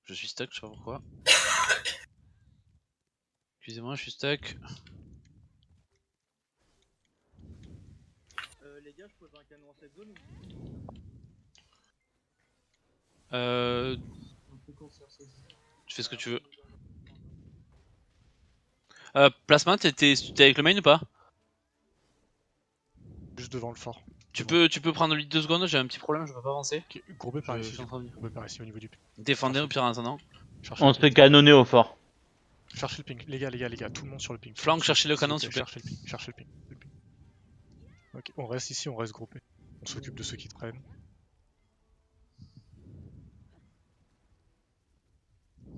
Je suis stuck, je sais pas pourquoi. Excusez-moi, je suis stuck. Les gars, je pose un canon en cette zone ou... Tu fais ce que tu veux. Plasma, t'es avec le main ou pas? Juste devant le fort. Tu peux prendre le lead 2 secondes, j'ai un petit problème, je peux pas avancer. Ok, groupé par ici. suis en train de venir. Groupé par ici au niveau du ping. Défendez au pire en attendant. On se fait canonner au fort. Cherchez le ping. Les gars, tout le monde sur le ping. Flank, cherchez le canon s'il vous plaît. Cherchez le ping. Ok, on reste ici, on reste groupé. On s'occupe de ceux qui traînent.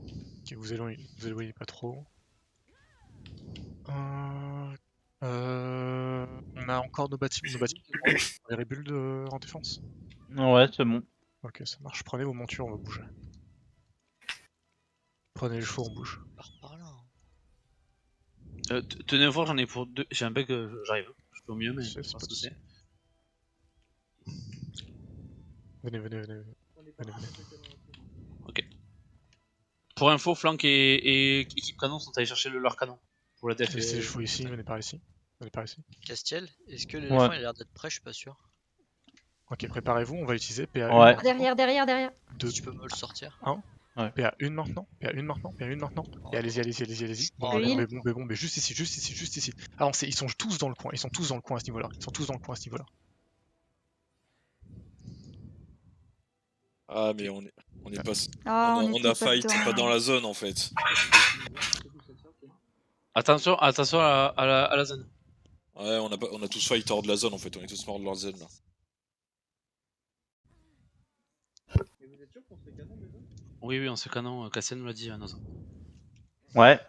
Ok, vous éloignez pas trop. On a encore nos bâtiments. Les rebuilds en défense. Ouais, c'est bon. Ok, ça marche. Prenez vos montures, on va bouger. Prenez les chevaux, on bouge. Par là. Tenez au fort, j'en ai pour 2. J'ai un bug, j'arrive. Je fais au mieux, mais C'est je pas sais ce que c'est. Venez. Ok. Pour info, Flank et équipe canon sont allés chercher leur canon. Pour la def. Laissez les chevaux ici, venez par ici. Castiel, est-ce que l'éléphant Ouais. il a l'air d'être prêt? Je suis pas sûr. Ok, préparez-vous, on va utiliser PA1. Ouais. Derrière. Deux. Tu peux me le sortir. PA1 maintenant. Et allez-y. Bombez, juste ici. Avancez, ils sont tous dans le coin, à ce niveau-là. Ah, mais on est pas. Ah, on a fight, pas dans la zone en fait. Attention à la zone. Ouais, on a tous fight hors de la zone en fait, on est tous morts de leur zone là. Mais vous êtes sûr qu'on se fait canon déjà? Oui, on se fait canon, Cassian nous l'a dit, Naza. Ouais.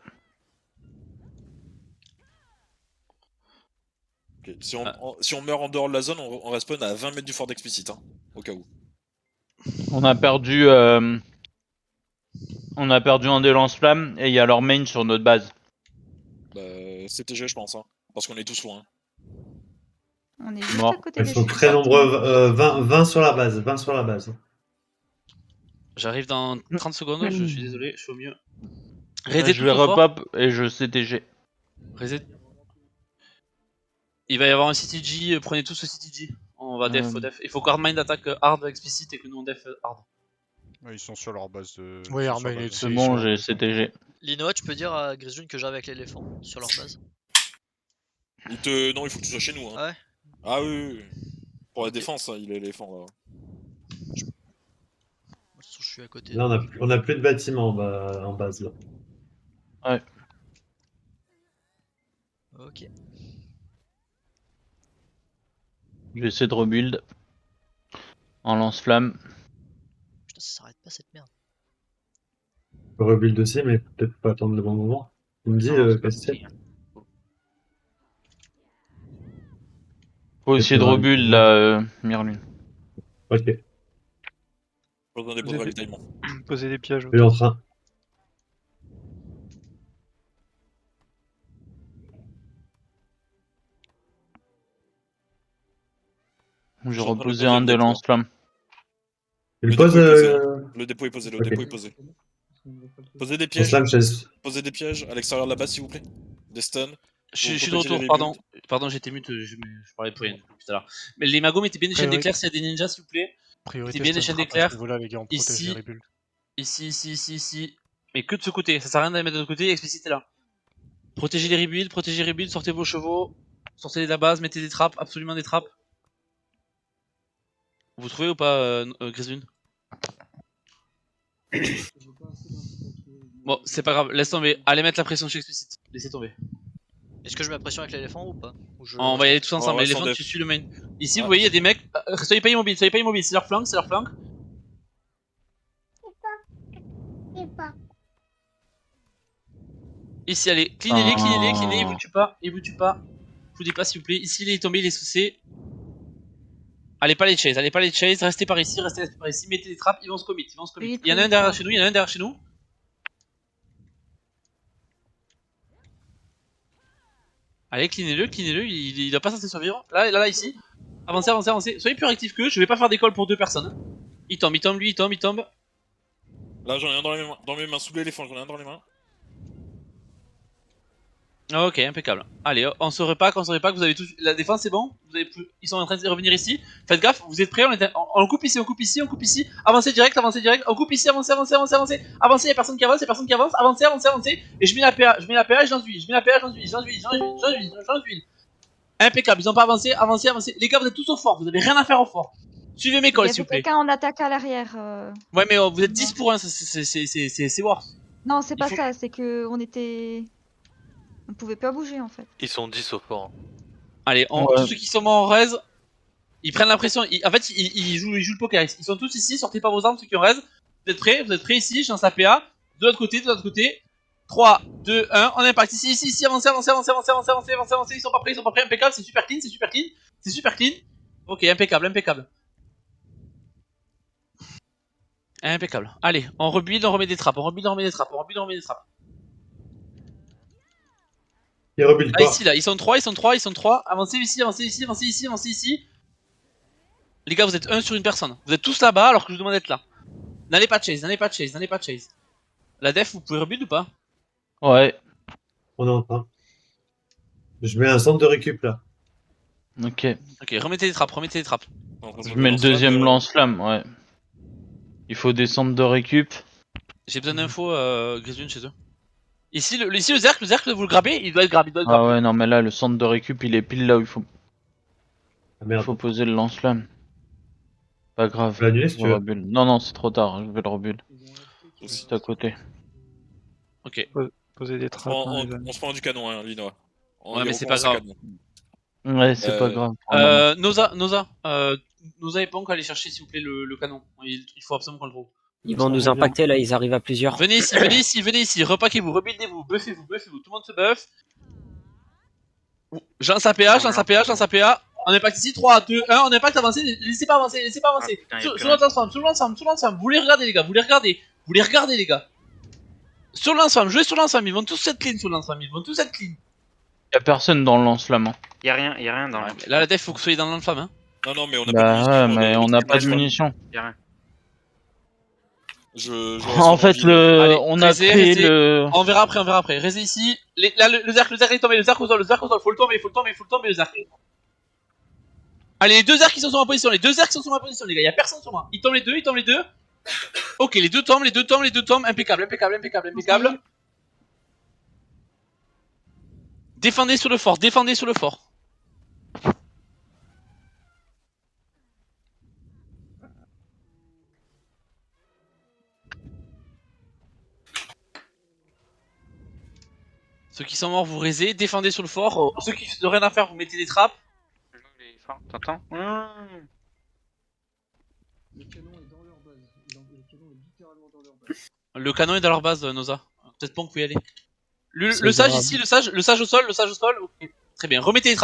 Okay. Si on meurt en dehors de la zone, on respawn à 20 mètres du fort d'explicite, hein, au cas où. On a perdu un des lance-flammes et il y a leur main sur notre base. Bah, c'est TG, je pense, hein, parce qu'on est tous loin. On est juste Mort. à côté Ils des sont chevaux. très nombreux, 20 sur la base. J'arrive dans 30 secondes, je suis désolé, je fais au mieux. Je Reset vais tout au fort. repop et je CTG. Reset. Il va y avoir un CTG, prenez tous ce CTG. On va def. Il faut qu'Hardmind attaque hard explicite et que nous on def hard. Ouais, ils sont sur leur base de. Oui, Hardmind est C'est bon, j'ai CTG. Linoa, tu peux dire à Grisune que j'arrive avec l'éléphant sur leur base. Non, il faut que tu sois chez nous, hein. Ouais. Ah oui. Pour la défense, hein, il est l'éléphant là. De toute façon, je suis à côté. Là, on a plus de bâtiments en base là. Ouais. Ok. Je vais essayer de rebuild. En lance-flamme. Putain, ça s'arrête pas cette merde. On peut rebuild aussi, mais peut-être pas attendre le bon moment. Tu me dis, Castiel. Faut essayer de rebuild là, Mirlune. Ok. Pas besoin des pots de ravitaillement. Poser des pièges. Je suis en train. J'ai reposé un des lance-flammes. Il pose. Le dépôt est posé, dépôt est posé. Posez des pièges. Posez des pièges à l'extérieur de la base, s'il vous plaît. Des stuns. Je suis de retour, pardon, j'étais mute, je parlais pour rien tout à l'heure. Mais les magos, mettez bien des chaînes d'éclair s'il y a des ninjas, s'il vous plaît. Mettez bien des chaînes d'éclair. Ici. Mais que de ce côté, ça sert à rien d'aller mettre de l'autre côté, explicite est là. Protégez les rebuilds, sortez vos chevaux, sortez de la base, mettez des trappes, absolument des trappes. Vous trouvez ou pas, Grislune? Bon, c'est pas grave, laisse tomber. Allez mettre la pression chez explicite, laissez tomber. Est-ce que je mets la pression avec l'éléphant ou pas? On va y aller tous ensemble, l'éléphant tu suis le main. Ici vous voyez, il y a des mecs, soyez pas immobiles, c'est leur flank, Ici, allez, cleanez-les, il vous tue pas. Je vous dis pas s'il vous plaît, ici il est tombé, il est saucé. Allez pas les chase, restez par ici, mettez des trappes, ils vont se commit. Il y en a un derrière chez nous, Allez, cleanez-le, il doit pas censé survivre. Là, ici. Avancez. Soyez plus réactifs qu'eux, je vais pas faire d'école pour deux personnes. Il tombe. Vas-y, Là, j'en ai un dans mes mains, sous l'éléphant, j'en ai un dans les mains. Ok, impeccable. Allez, on se repack, vous avez tout. La défense c'est bon, ils sont en train de revenir ici. Faites gaffe, vous êtes prêts, on coupe ici, on coupe ici, on coupe ici. Avancez direct, on coupe ici, avancez. Avancez, y'a personne qui avance, avancez. Et je mets la PA, j'en suis. Impeccable, ils ont pas avancé, avancez. Les gars, vous êtes tous au fort, vous avez rien à faire au fort. Suivez mes Il y calls, avait s'il vous plaît. quelqu'un en attaque à l'arrière. Ouais, mais vous êtes 10 pour 1, c'est worse. Non, c'est Il pas faut- ça, c'est que on était. On pouvait pas bouger en fait. Ils sont 10 au fort. Allez, Ouais. tous ceux qui sont morts en raise, ils prennent la pression. En fait, ils jouent le poker. Ils sont tous ici, sortez pas vos armes, ceux qui ont raise. Vous êtes prêts ici, je lance la PA. De l'autre côté. 3, 2, 1, on impact ici, avancez. Ils sont pas prêts, impeccable, c'est super clean. Ok, impeccable. Impeccable. Allez, on rebuild, on remet des trappes. Il rebuild Là, pas. ici, là, ils sont 3. Avancez ici. Les gars, vous êtes 1 sur une personne. Vous êtes tous là-bas alors que je vous demande d'être là. N'allez pas chase. La def, vous pouvez rebuild ou pas? Ouais, On est en train. Je mets un centre de récup là. ok. Ok, remettez les trappes. Je mets le deuxième lance-flamme, ouais. Il faut descendre de récup. J'ai besoin d'infos, Grizzlune chez eux. Ici, le cercle, vous le grabez, il doit être grab. Ah ouais, non, mais là, le centre de récup, il est pile là où il faut, Ah merde. poser le lance-flamme. Pas grave. Tu peux l'annuler si Je tu veux. rebuild. Non, c'est trop tard, je vais le rebuild. Juste à côté. Ok. Poser des trappes. hein, les amis. On se prend du canon, hein, Linois. Ouais, mais c'est pas grave. Ouais, c'est pas grave. pour le moment. Noza et Ponk, allez chercher s'il vous plaît le canon. Il faut absolument qu'on le trouve. Ils vont nous impacter là, ils arrivent à plusieurs. Venez ici, repackez-vous, rebuildez-vous, buffez-vous, tout le monde se buff. J'en lance APA. On impact ici, 3, 2, 1, on impact, avancez, laissez pas avancer. Sur le lance-flamme, vous les regardez les gars, vous les regardez les gars. Sur le lance-flamme, jouez sur le lance-flamme, ils vont tous être clean sur le lance-flamme, Y'a personne dans le lance-flamme. Hein. Y'a rien dans le. Là la def, faut que vous soyez dans le lance-flamme hein. Non, mais on a pas de Bah ouais, munitions, mais on n'a pas de munitions. Y'a rien. En fait, Allez, on a Rézé, créé Rézé. le... On verra après. Rézé ici. Là, le cercle est tombé, le cercle au sol. Faut le tomber, le cercle. Allez, les deux cercles qui sont sur ma position, les gars. Y'a personne sur moi. Ils tombent les deux. Ok, les deux tombent. Impeccable. Défendez sur le fort. Ceux qui sont morts, vous raisez, défendez sur le fort. Ceux qui n'ont rien à faire, vous mettez des trappes. T'entends? Le canon est dans leur base, Noza. Peut-être pas qu'on peut y aller. Le sage ici, le sage au sol. Okay. Très bien. Remettez les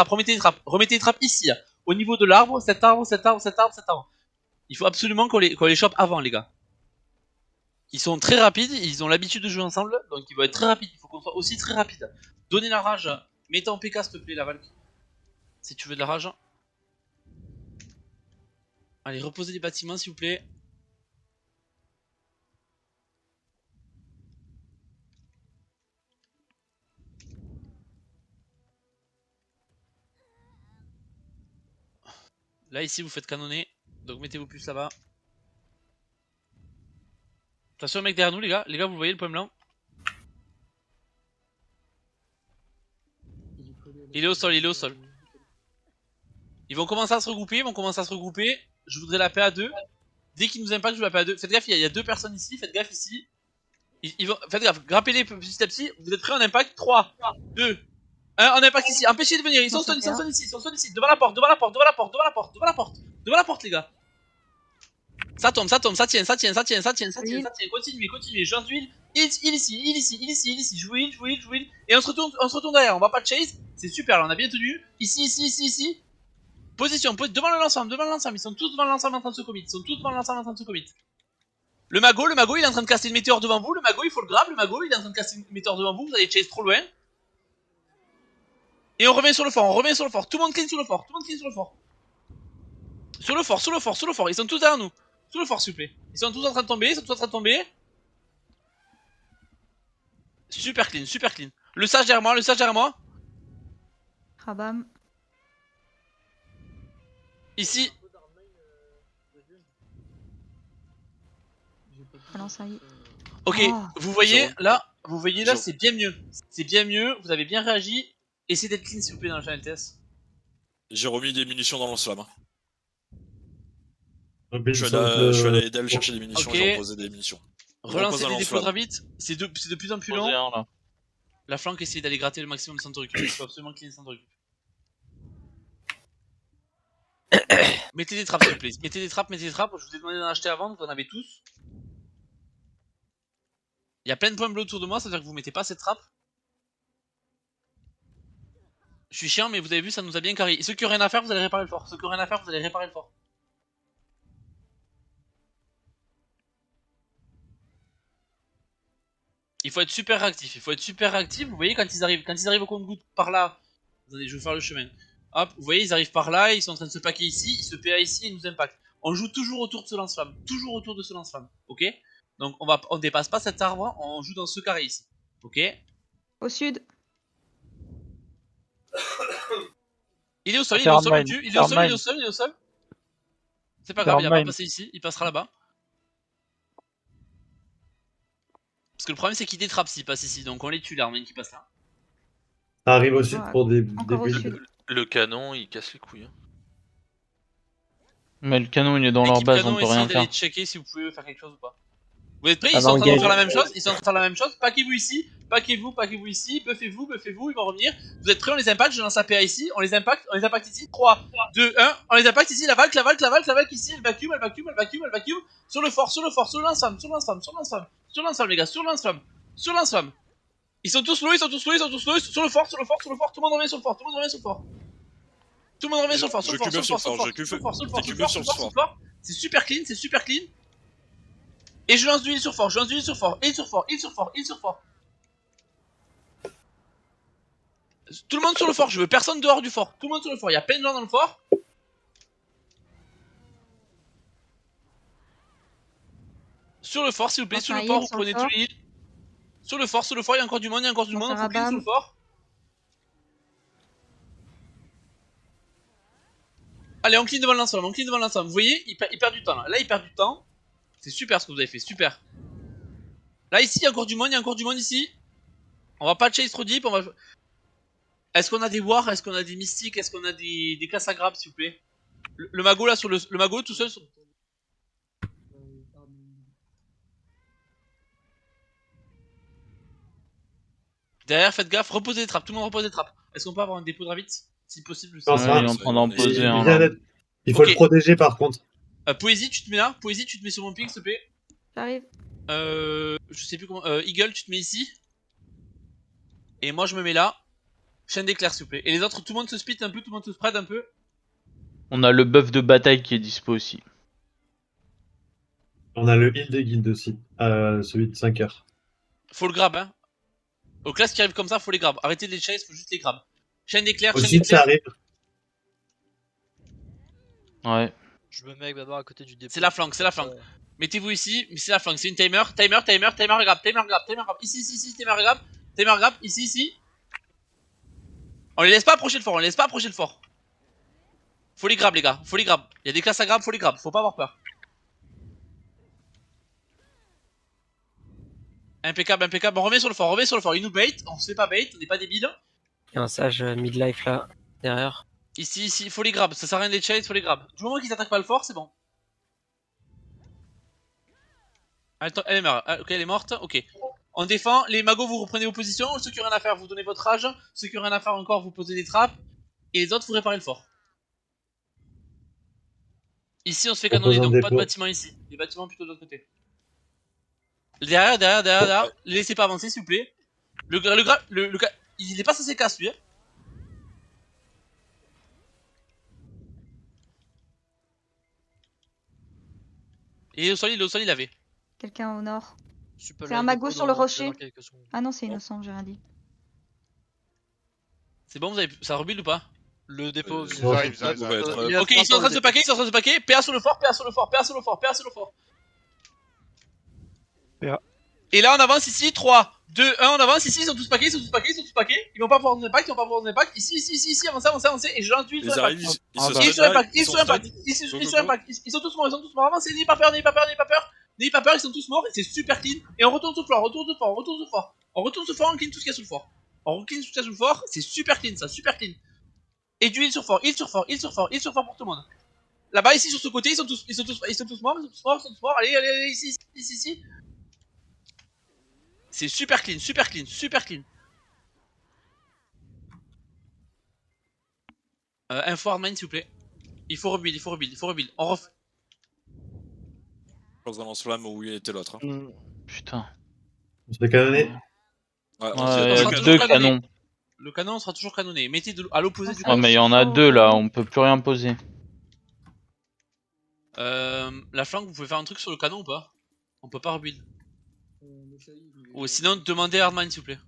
trappes ici, là. Au niveau de l'arbre, cet arbre. Il faut absolument qu'on les chope avant, les gars. Ils sont très rapides, ils ont l'habitude de jouer ensemble, donc ils vont être très rapides. Il faut qu'on soit aussi très rapide. Donnez la rage. Mettez en PK, s'il te plaît, la Valk. Si tu veux de la rage. Allez, reposez les bâtiments, s'il vous plaît. Là, ici, vous faites canonner. Donc, mettez-vous plus là-bas. Attention, mec derrière nous, les gars. Les gars, vous voyez le point blanc? Il est au sol. Ils vont commencer à se regrouper. Je voudrais la PA2. Dès qu'ils nous impactent, je veux la PA2. Faites gaffe, il y a deux personnes ici. Faites gaffe ici. Faites gaffe, grappez-les petit à petit. Vous êtes prêts en impact? 3, 2, 1, on impact ici. Empêchez de venir. Ils sont stun ici. Devant la porte, les gars. Ça tombe, ça tient. Continuez. Jean d'huile. Il ici. Je vous heal. Et on se retourne derrière. On va pas de chase. C'est super, là, on a bien tenu. Ici. Position, devant le l'ensemble. Ils sont tous devant l'ensemble en train de se commit. Le mago, il est en train de casser une météore devant vous. Le mago, il faut le grab. Il est en train de casser une météore devant vous. Vous allez chase trop loin. Et on revient sur le fort. Tout le monde clean sur le fort. Sur le fort. Ils sont tous derrière nous. Sur le fort, s'il vous plaît. Ils sont tous en train de tomber. Super clean, super clean. Le sage derrière moi, le sage derrière moi. Rabam. Ici. Balance un. Ok, Oh. vous voyez là, Jérôme. c'est bien mieux. C'est bien mieux, vous avez bien réagi. Essayez d'être clean s'il vous plaît dans le channel TS. J'ai remis des munitions dans lance-flamme. Hein. Rebelle Je centre, suis allé aider à aller chercher des munitions, Ok. j'ai reposé des munitions. Relancez Repose un les dépôts de lance-flamme. vite. C'est de plus en plus Posé long. un, là. La flanque, essayez d'aller gratter le maximum de centre de récup. Il faut absolument clean centre de récup. Mettez des trappes s'il vous plaît. Mettez des trappes. Je vous ai demandé d'en acheter avant, vous en avez tous. Il y a plein de points bleus autour de moi, ça veut dire que vous mettez pas cette trappe. Je suis chiant, mais vous avez vu, ça nous a bien carré. Et ceux qui ont rien à faire, vous allez réparer le fort. Il faut être super réactif. Vous voyez, quand ils arrivent au compte-goutte par là. Attendez, je vais faire le chemin. Hop, vous voyez, ils arrivent par là, ils sont en train de se packer ici, ils se PA ici et ils nous impactent. On joue toujours autour de ce lance-flamme. Ok? Donc on dépasse pas cet arbre, on joue dans ce carré ici. Ok? Au sud. Il est au sol, le tue. Il est au sol. C'est pas grave, il a pas passé ici, il passera là-bas. Parce que le problème c'est qu'il détrappe s'il passe ici, donc on les tue l'armée qui passe là. Ça arrive au sud Ouais, pour des encore au builds. sud. Le canon, il casse les couilles. Hein. Mais le canon il est dans leur L'équipe base, canon, on peut rien essayez d'aller faire. checker si vous pouvez faire quelque chose ou pas. Vous êtes prêts? Ils sont en train de faire la même chose. Paquez-vous ici, paquez-vous ici, buffez-vous, ils vont revenir. Vous êtes prêts? On les impacte, je lance la PA ici, on les impacte ici. 3, 2, 1, on les impacte ici, la valque ici, elle vacuum. Sur le fort, sur le lance-flamme, les gars, sur le lance-flamme. Ils sont tous low, sur le fort, tout le monde revient sur le fort, C'est super clean. Et je lance du heal sur fort, heal sur fort. Tout le monde sur le fort, je veux personne dehors du fort. Tout le monde sur le fort, il y a plein de gens dans le fort. Sur le fort, s'il vous plaît, sur le fort, vous prenez tout le heal. Sur le fort, il y a encore du monde, on faut clean sur le fort. Allez, on clean devant l'ensemble, Vous voyez, il perd du temps là. Là, il perd du temps. C'est super ce que vous avez fait, super. Là, ici, il y a encore du monde, ici. On va pas chase trop deep, Est-ce qu'on a des wars? Est-ce qu'on a des mystiques? Est-ce qu'on a des classes à grab, s'il vous plaît? Le mago là, le mago tout seul. Derrière, faites gaffe, reposez des trappes, tout le monde repose des trappes. Est-ce qu'on peut avoir un dépôt de ravit? Si possible, Non, Ouais, ça, il est en train d'en poser un. bien Là. net. Il faut le protéger par contre. Poésie, tu te mets là. Poésie, tu te mets sur mon ping, s'il te plaît. J'arrive. Je sais plus comment. Eagle, tu te mets ici. Et moi, je me mets là. Chaîne d'éclair, s'il vous plaît. Et les autres, tout le monde se split un peu, tout le monde se spread un peu. On a le buff de bataille qui est dispo aussi. On a le heal de guild aussi. Celui de 5 heures. Faut le grab, hein. Aux classes qui arrivent comme ça, faut les grab. Arrêtez de les chase, faut juste les grab. Chaîne d'éclair, Aussi, ça arrive. Ouais. Je me mets avec d'abord à côté du dépôt. C'est la flanque. Mettez-vous ici, mais c'est la flanque, c'est une timer, grab. Ici, timer grab, ici. On les laisse pas approcher le fort, Faut les grab, les gars, Il y a des classes à grab, faut les grab, faut pas avoir peur. Impeccable, on revient sur le fort, il nous bait, on se fait pas bait, on n'est pas débiles. Il y a un sage midlife là, derrière. Ici, faut les grab, ça sert à rien de les chase, faut les grab. Du moment qu'ils attaquent pas le fort, c'est bon. Attends, elle est morte, ok. On défend, les magos vous reprenez vos positions, ceux qui ont rien à faire vous donnez votre rage, ceux qui ont rien à faire encore vous posez des trappes, et les autres vous réparez le fort. Ici on se fait canonner, donc pas de bâtiment ici, des bâtiments plutôt de l'autre côté. Derrière, les laissez pas avancer s'il vous plaît. Le gars, il est pas censé casse lui. Hein. Et au sol, il avait. Quelqu'un au nord. C'est un mago sur le rocher. Ah non, c'est innocent, j'ai rien dit. C'est bon, ça rebuild ou pas? Le dépôt. Ils arrivent. Ok, ils sont en train de se paquer, PA sur le fort. PA. Et là on avance ici, 3, 2, 1, on avance. Ici, ils sont tous paquets, ils sont tous paquets, ils sont tous paquets. Ils vont pas pouvoir nous impact, ils vont pas pouvoir nous impact. Ici, avancez, avancez. Et je lance d'huile Ils sur arrivent, l'impact. ils se Ils stun sont impact, là, ils sont impact. Ils sont impact. Ils sont tous morts, Avancez, n'ayez pas peur, n'ayez pas peur. N'ayez pas peur, ils sont tous morts. C'est super clean. Et on retourne sous le fort, on retourne sous le fort, on clean tout ce qu'il y a sous le fort. On clean tout ce qu'il y a sous le fort. C'est super clean, ça, super clean. Et du heal sur fort pour tout le monde. Là-bas, ici, sur ce côté, ils sont tous morts. Allez, ici. C'est super clean. Info hardmine, s'il vous plaît. Il faut rebuild. On refait. Dans un lance-flamme où il était l'autre. Hein. Putain. On se fait canonner. Ouais, on Ouais, sera y a toujours deux canonné. canons. Le canon sera toujours canonné. Mettez à l'opposé du Ouais, canon. mais il y en a deux là, on peut plus rien poser. La flanque, vous pouvez faire un truc sur le canon ou pas? On peut pas rebuild. Ou sinon, demandez à hardmine, s'il vous plaît.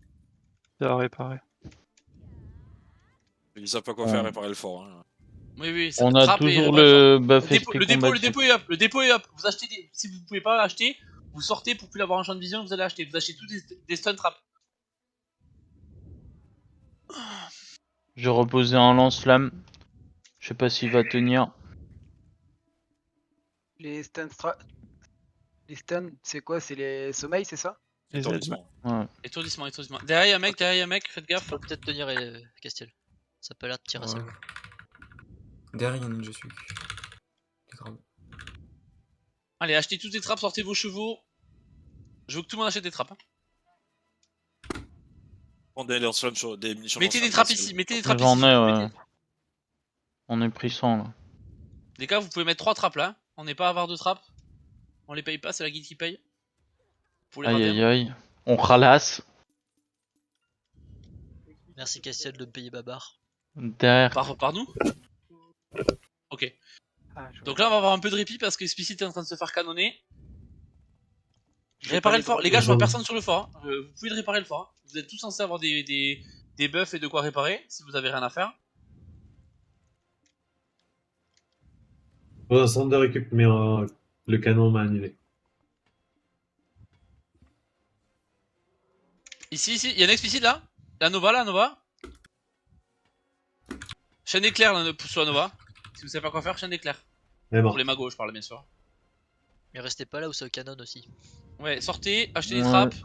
Ça a réparé. Ils savent pas quoi faire, réparer le fort. Hein. Oui, ça On a trappe et toujours réparer le fort. buff Le esprit dépôt combatif. le dépôt est up. Vous achetez si vous pouvez pas acheter, vous sortez pour plus l'avoir en champ de vision, vous allez acheter. Vous achetez tous des stun traps. J'ai reposé un lance-flamme. Je sais pas s'il va tenir. Les stuns, c'est quoi? C'est les sommeils, c'est ça? Étourdissement. Ouais. Étourdissement. Derrière un mec, faites gaffe. Faut peut-être tenir Castiel. Ça peut l'air de tirer assez loin. Derrière, il y a Ninja Suc. C'est grave. Allez, achetez tous des trappes, sortez vos chevaux. Je veux que tout le monde achète des trappes. Hein. Prendez des munitions. Mettez des trappes ici, J'en ai, ouais. On est pris 100 là. Les gars, vous pouvez mettre 3 trappes là. On n'est pas avare de trappes. On les paye pas, c'est la guilde qui paye. Pour les Aïe. On ralasse. Merci Castiel de me payer ma barre. Derrière. Par nous. Ok. Ah, Donc là, on va avoir un peu de répit parce que Explicit est en train de se faire canonner. Réparez le fort. Les gars, je vois personne sur le fort. Hein. Vous pouvez le réparer le fort. Hein. Vous êtes tous censés avoir des buffs et de quoi réparer si vous avez rien à faire. Dans un centre de récup, mais le canon m'a annulé. Ici, il y a un Explicit là. La Nova. Chaîne éclair là, sur la Nova. Si vous savez pas quoi faire, chaîne éclair. Pour les magos, je parle bien sûr. Mais restez pas là où c'est au canon aussi. Ouais, sortez, achetez des trappes.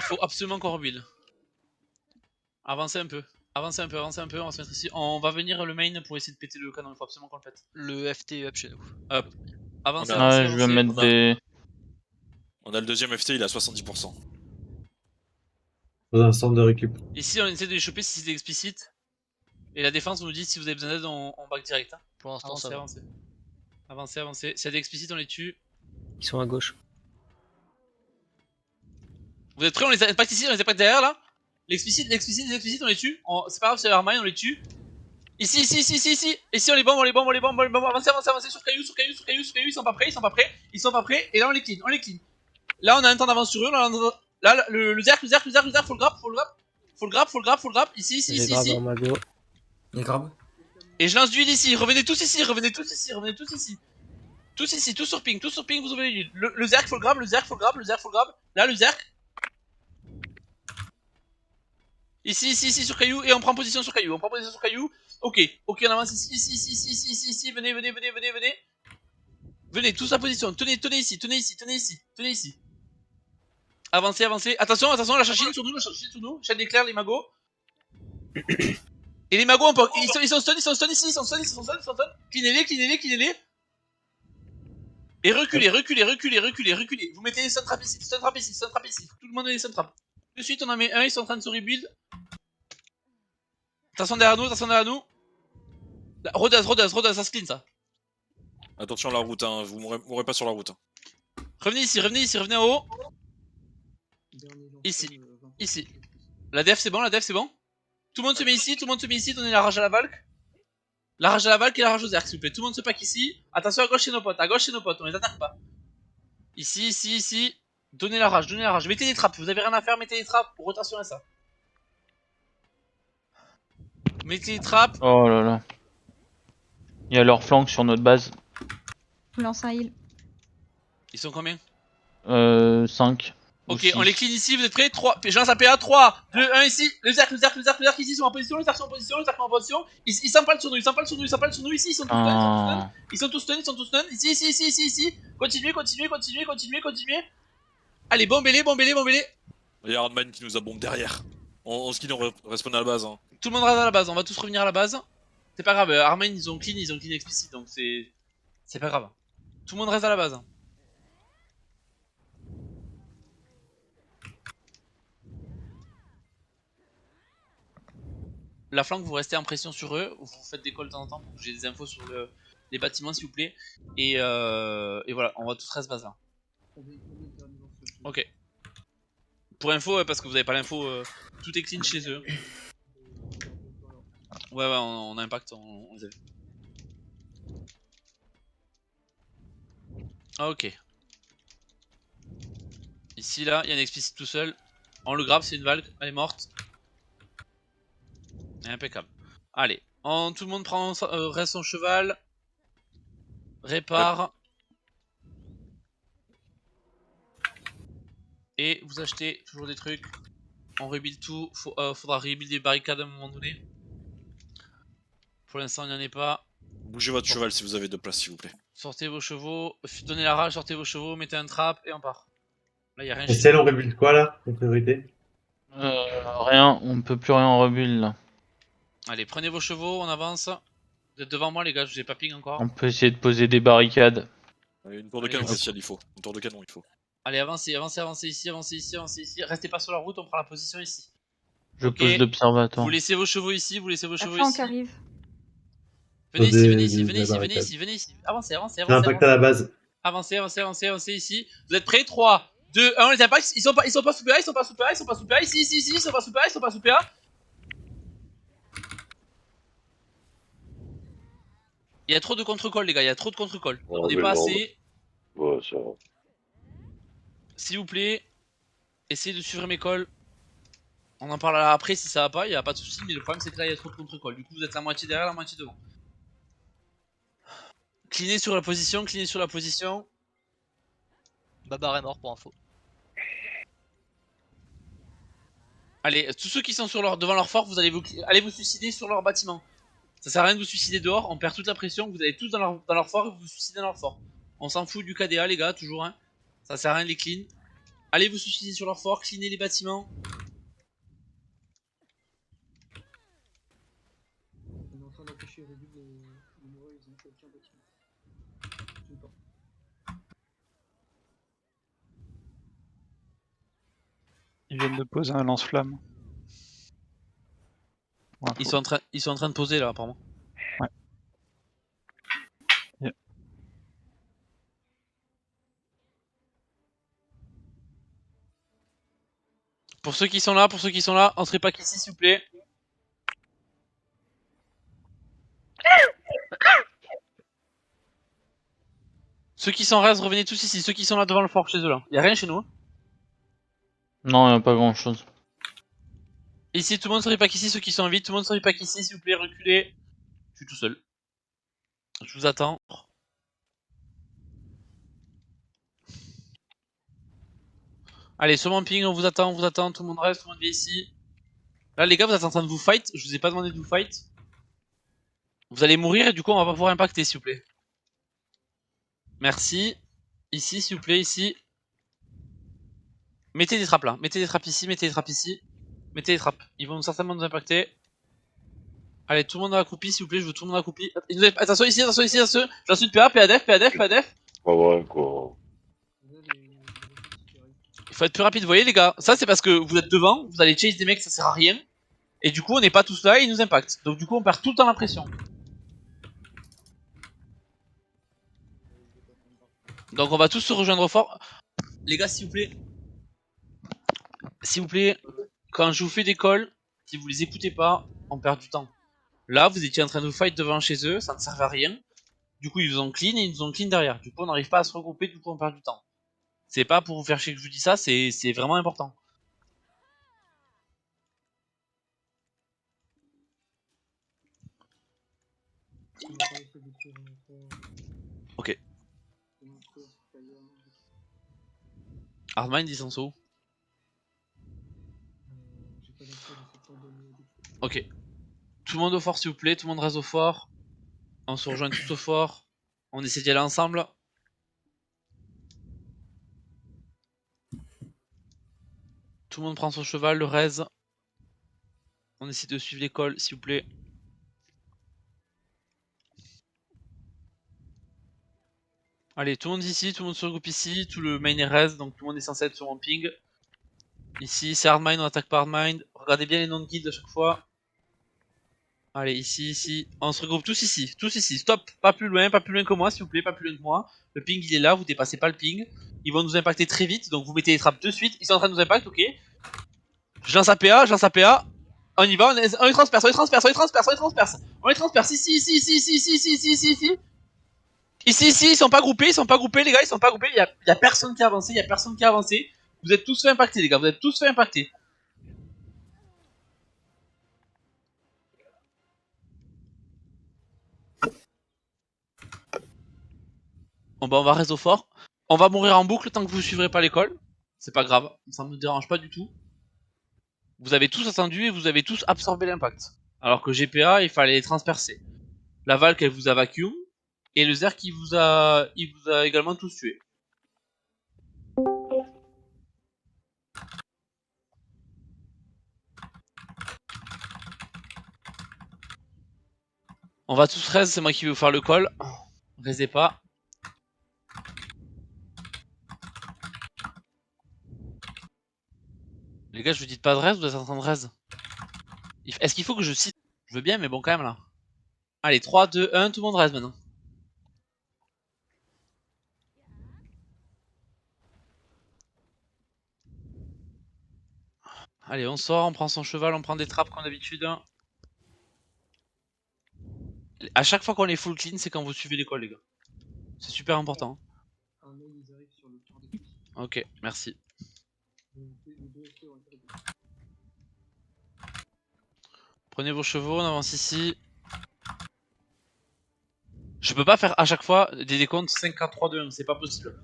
Faut absolument qu'on rebuild. Avancez un peu, on va se mettre ici. On va venir le main pour essayer de péter le canon, il faut absolument qu'on le pète. Le FT up chez nous. Hop. Avancez. Je vais mettre des... On a le deuxième FT, il est à 70%. Dans un centre de récup. Ici, on essaie de les choper si c'est explicite. Et la défense, on nous dit si vous avez besoin d'aide, on back direct. Hein. Pour l'instant, ça va. Avancez. S'il y a des explicites, on les tue. Ils sont à gauche. Vous êtes prêts? On les impacte ici, on les impacte derrière là. L'explicite, on les tue. C'est pas grave, c'est Armine, on les tue. Ici. Ici, on les bombe. Avancez sur caillou. Ils sont pas prêts. Et là, on les clean. Là, on a un temps d'avance sur eux. Là, le zerk, faut le grab. Ici. Il grab. Et je lance du heal ici. Revenez tous ici. Tous sur ping, vous ouvrez l'huile. Le zerk, faut le grab. Là, le zerk. Ici, sur caillou. Et on prend position sur caillou. Ok, on avance ici. Venez. Venez, tous à position. Tenez ici. Avancez. Attention, la chachine sur nous. Chaîne d'éclair, les magos. Et les magos, ils sont stun ici. Ils sont stun. Cleanez-les. Et reculez. Vous mettez les stun traps ici. Tout le monde a les stun traps. De suite, on en met un, ils sont en train de se rebuild. Attention derrière nous. Rodaz, ça se clean ça. Attention à la route, hein. Vous mourrez pas sur la route. Hein. Revenez ici, revenez en haut. Ici. La def c'est bon. Tout le monde se met ici, donnez la rage à la Valk. La rage à la Valk et la rage aux Zerk, s'il vous plaît. Tout le monde se pack ici. Attention à gauche chez nos potes, on les attaque pas. Ici. Donnez la rage. Mettez des trappes, vous avez rien à faire, mettez des trappes pour rotation et ça. Mettez des trappes. Oh là là. Il y a leur flanc sur notre base. Je lance un heal. Ils sont combien? 5. Ok, on les clean ici, vous êtes prêts? 3, je lance APA, 3, 2, 1 ici, le cercle ici sont en position, le cercle sont en position, le cercle en position, ils s'empalent sur nous, ici, ils sont tous stun, ils sont tous stun, ici, continuez, allez, bombez-les. Il y a Hardmine qui nous a bombe derrière. On skin, on respawn à la base. Hein. Tout le monde reste à la base, on va tous revenir à la base, c'est pas grave, Armane ils ont clean explicite, donc c'est pas grave, tout le monde reste à la base. La flanque, vous restez en pression sur eux, vous faites des calls de temps en temps pour que j'ai des infos sur les bâtiments s'il vous plaît. Et voilà, on va tous rester base là. Ok. Pour info, parce que vous avez pas l'info, tout est clean chez eux. Ouais, on a impact, on les a vus. Ah, ok. Ici là, il y a un explicite tout seul. On le grab, c'est une valve, elle est morte. Impeccable. Allez, tout le monde reste son cheval. Répare. Et vous achetez toujours des trucs. On rebuild tout. Faudra rebuild des barricades à un moment donné. Pour l'instant, il n'y en a pas. Bougez votre cheval si vous avez de place, s'il vous plaît. Sortez vos chevaux. Donnez la rage, sortez vos chevaux, mettez un trap et on part. Là, il n'y a rien. Et celle on rebuild quoi là, en priorité? Rien, on peut plus rien rebuild là. Allez, prenez vos chevaux, on avance. Vous êtes devant moi, les gars, je vous ai pas ping encore. On peut essayer de poser des barricades. Une tour de canon, il faut. Une tour de canon, il faut. Allez, avancez ici. Restez pas sur la route, on prend la position ici. Je pose l'observatoire. Vous laissez vos chevaux ici, La flanque arrive. Venez ici. Avancez. J'ai impact à la base. Avancez ici. Vous êtes prêts? 3, 2, 1, les impacts, ils sont pas sous PA, ici, ils sont pas sous PA. Il y a trop de contre-call, les gars, il y a trop de contre-call. On n'est pas assez. Ouais, ça va. S'il vous plaît, essayez de suivre mes calls. On en parlera après si ça va pas, il n'y a pas de soucis, mais le problème c'est que là il y a trop de contre-call. Du coup, vous êtes la moitié derrière, la moitié devant. Cleanez sur la position. Babar est mort pour info. Allez, tous ceux qui sont devant leur fort, allez vous suicider sur leur bâtiment. Ça sert à rien de vous suicider dehors, on perd toute la pression, vous allez tous dans leur fort et vous vous suicidez dans leur fort. On s'en fout du KDA les gars, toujours hein. Ça sert à rien de les clean. Allez vous suicider sur leur fort, cleanez les bâtiments. On est en train d'empêcher le début de mourir, ils ont aucun bâtiment. Ils viennent de poser un lance-flamme. Ils sont en train de poser là apparemment. Ouais. Yeah. Pour ceux qui sont là, entrez pas qu'ici s'il vous plaît. Ceux qui sont restent, revenez tous ici. Ceux qui sont là devant le fort chez eux là. Y'a rien chez nous. Hein. Non, y a pas grand chose. Ici, tout le monde se repack ici. Ceux qui sont vite, tout le monde se repack ici s'il vous plaît. Reculez. Je suis tout seul. Je vous attends. Allez, sur mon ping, on vous attend. Tout le monde reste, tout le monde vient ici. Là, les gars, vous êtes en train de vous fight. Je vous ai pas demandé de vous fight. Vous allez mourir et du coup, on va pas pouvoir impacter s'il vous plaît. Merci. Ici, s'il vous plaît, ici. Mettez des trappes là. Mettez des trappes ici. Mettez des trappes. Ils vont certainement nous impacter. Allez, tout le monde dans la accroupi, s'il vous plaît. Je veux tout le monde accroupi. Attention ici. J'en suis de PA, PADF. Pas vrai, quoi. Il faut être plus rapide, vous voyez les gars. Ça, c'est parce que vous êtes devant. Vous allez chase des mecs, ça sert à rien. Et du coup, on n'est pas tous là et ils nous impactent. Donc, du coup, on perd tout le temps la pression. Donc, on va tous se rejoindre au fort. Les gars, s'il vous plaît. S'il vous plaît, quand je vous fais des calls, si vous les écoutez pas, on perd du temps. Là, vous étiez en train de vous fight devant chez eux, ça ne servait à rien. Du coup, ils vous ont clean et ils nous ont clean derrière. Du coup, on n'arrive pas à se regrouper, du coup, on perd du temps. C'est pas pour vous faire chier que je vous dis ça, c'est vraiment important. Ok. Hardmind, ils sont où? Ok. Tout le monde au fort s'il vous plaît, tout le monde reste au fort. On se rejoint tout au fort. On essaie d'y aller ensemble. Tout le monde prend son cheval, le raise. On essaie de suivre l'école s'il vous plaît. Allez, tout le monde ici, tout le monde se regroupe ici, tout le main est raise, donc tout le monde est censé être sur mon ping. Ici, c'est Hardmind, on attaque par Hardmind. Regardez bien les noms de guildes à chaque fois. Allez, ici. On se regroupe tous ici. Stop, pas plus loin que moi, s'il vous plaît, pas plus loin que moi. Le ping il est là, vous dépassez pas le ping. Ils vont nous impacter très vite, donc vous mettez les trappes de suite. Ils sont en train de nous impacter, ok. Je lance APA. On y va, on les transperce. On les transperce ici. Ici, ils sont pas groupés, les gars, ils sont pas groupés. Y a personne qui a avancé, Vous êtes tous fait impacter, les gars, Bon bah on va réseau fort. On va mourir en boucle tant que vous suivrez pas l'école. C'est pas grave, ça me dérange pas du tout. Vous avez tous attendu et vous avez tous absorbé l'impact. Alors que GPA, il fallait les transpercer. La Valk, elle vous a vacuum. Et le Zerk, il vous a également tous tués. On va tous raise, c'est moi qui vais vous faire le call. Raisez pas. Les gars, je vous dis pas de raise, vous êtes en train de raise. Est-ce qu'il faut que je cite? Je veux bien, mais bon, quand même là. Allez, 3, 2, 1, tout le monde raise maintenant. Allez, on sort, on prend son cheval, on prend des trappes comme d'habitude. A chaque fois qu'on est full clean, c'est quand vous suivez l'école, les gars. C'est super important. Ok, merci. Prenez vos chevaux, on avance ici. Je peux pas faire à chaque fois des décomptes 5, 4, 3, 2, 1, c'est pas possible.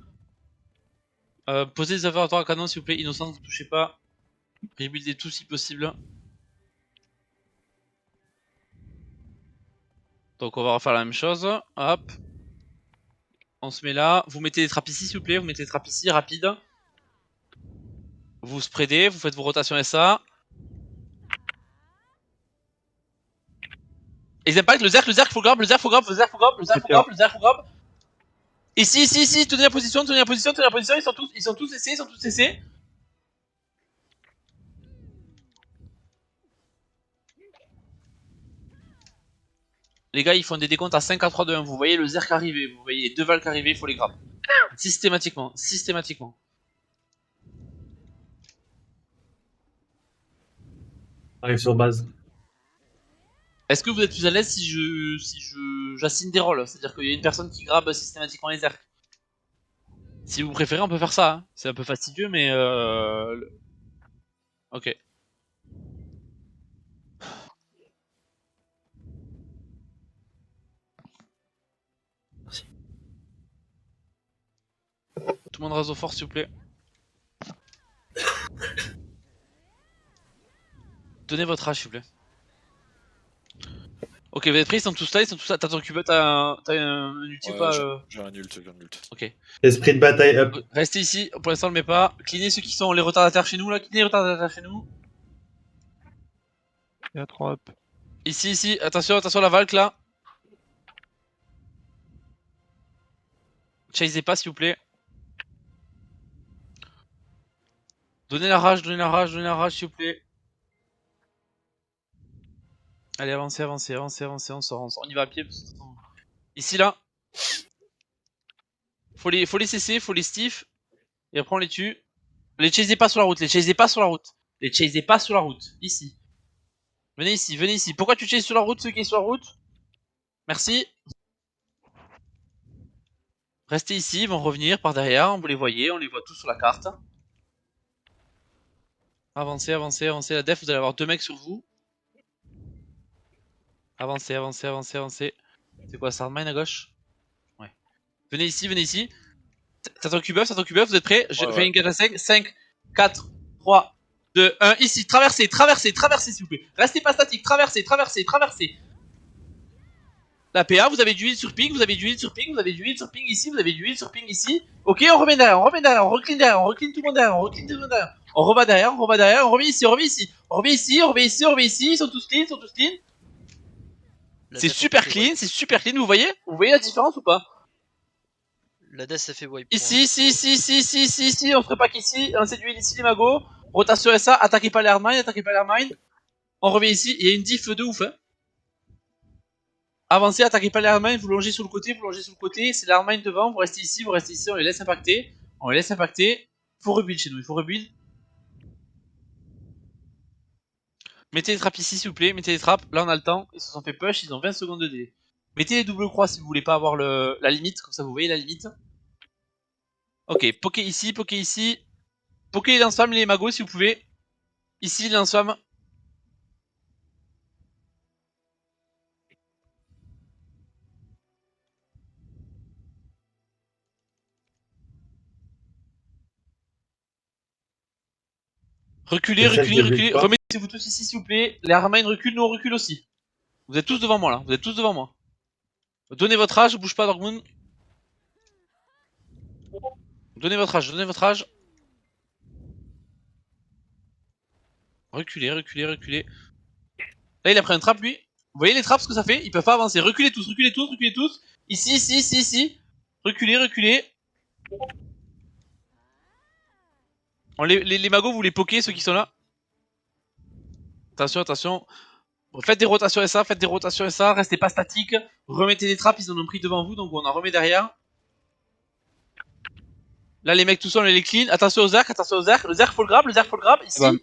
Posez des affaires à canon s'il vous plaît, innocent, vous touchez pas. Rebuildez tout si possible. Donc on va refaire la même chose. Hop. On se met là. Vous mettez les trappes ici s'il vous plaît, vous mettez les trappes ici, rapide. Vous spreadez, vous faites vos rotations SA. Les impacts, le zerk, faut grab. Ici, tenez la position, ils sont tous essais. Les gars, ils font des décomptes à 5, 4, 3, 2, 1. Vous voyez le zerk arriver, vous voyez les deux valks arriver, il faut les grab. Systématiquement. Arrive sur base. Est-ce que vous êtes plus à l'aise si j'assigne des rôles? C'est-à-dire qu'il y a une personne qui grabe systématiquement les zerks. Si vous préférez, on peut faire ça. Hein. C'est un peu fastidieux, mais ok. Merci. Tout le monde reste au fort, s'il vous plaît. Donnez votre âge, s'il vous plaît. Ok, vous êtes prêts, ils sont tous là. T'as ton cube, t'as un ulti ou pas J'ai un ult. Ok. Esprit de bataille up. Restez ici, pour l'instant on le met pas. Cleanez ceux qui sont les retardataires chez nous là, cleanez les retardataires chez nous. Il y a 3 up. Ici, attention à la valk là. Chasez pas s'il vous plaît. Donnez la rage s'il vous plaît. Allez, avancez, on sort. On y va à pied. Ici là. Faut les cesser, faut les stiff. Et après on les tue. Les chasez pas sur la route, Ici. Venez ici. Pourquoi tu chases sur la route ceux qui sont sur la route? Merci. Restez ici, ils vont revenir par derrière, vous les voyez, on les voit tous sur la carte. Avancez, la def, vous allez avoir 2 mecs sur vous. Avancez. C'est quoi, ça mine à gauche? Ouais. Venez ici, venez ici. Ça ton Q-buff, vous êtes prêts? Je fais une 4 à 5. 5, 4, 3, 2, 1. Ici, traversez, traversez, traversez s'il vous plaît. Restez pas statique, traversez, traversez, traversez. La PA, vous avez du heal sur ping, vous avez du heal sur ping, vous avez du heal sur ping ici, vous avez du heal sur ping ici. Ok, on remet derrière, on remet derrière, on recline derrière, on recline tout le monde derrière, on recline tout le monde derrière. On rebat derrière, on rebat derrière, on revient ici, on revient ici. On revient ici, on revient ici, on revient ici. Ils sont tous clean, ils sont tous clean. C'est super clean, c'est super clean, vous voyez la différence ou pas? La death ça fait wipe. Ici, ici, on se prépare qu'ici, on séduit ici les magos. Rotation SA, attaquez pas l'air mine, attaquez pas l'air mine. On revient ici, il y a une diff de ouf hein. Avancez, attaquez pas l'air mine, vous longez sur le côté, c'est l'air mine devant, vous restez ici, on les laisse impacter. On les laisse impacter. Faut rebuild chez nous, il faut rebuild. Mettez les trappes ici s'il vous plaît, mettez les trappes, là on a le temps, ils se sont fait push, ils ont 20 secondes de délai. Mettez les doubles croix si vous voulez pas avoir la limite, comme ça vous voyez la limite. Ok, pokez ici, pokez ici. Pokez les lance-flammes, les magos si vous pouvez. Ici, les lance-flammes. Reculez, reculez, reculez. Remettez-vous tous ici s'il vous plaît. Les Armine reculent, nous on recule aussi. Vous êtes tous devant moi là, vous êtes tous devant moi. Donnez votre âge, bouge pas Dorkmoon. Donnez votre âge, donnez votre âge. Reculez, reculez, reculez. Là il a pris un trap lui. Vous voyez les traps ce que ça fait? Ils peuvent pas avancer. Reculez tous, reculez tous, reculez tous. Ici, ici, ici, ici. Reculez, reculez. Les magos vous les pokez ceux qui sont là. Attention, attention. Bon, faites des rotations SA, restez pas statique. Remettez des trappes, ils en ont pris devant vous, donc on en remet derrière. Là les mecs tout seuls on les clean. Attention aux arcs, le zerg faut le grab, ici. Bon.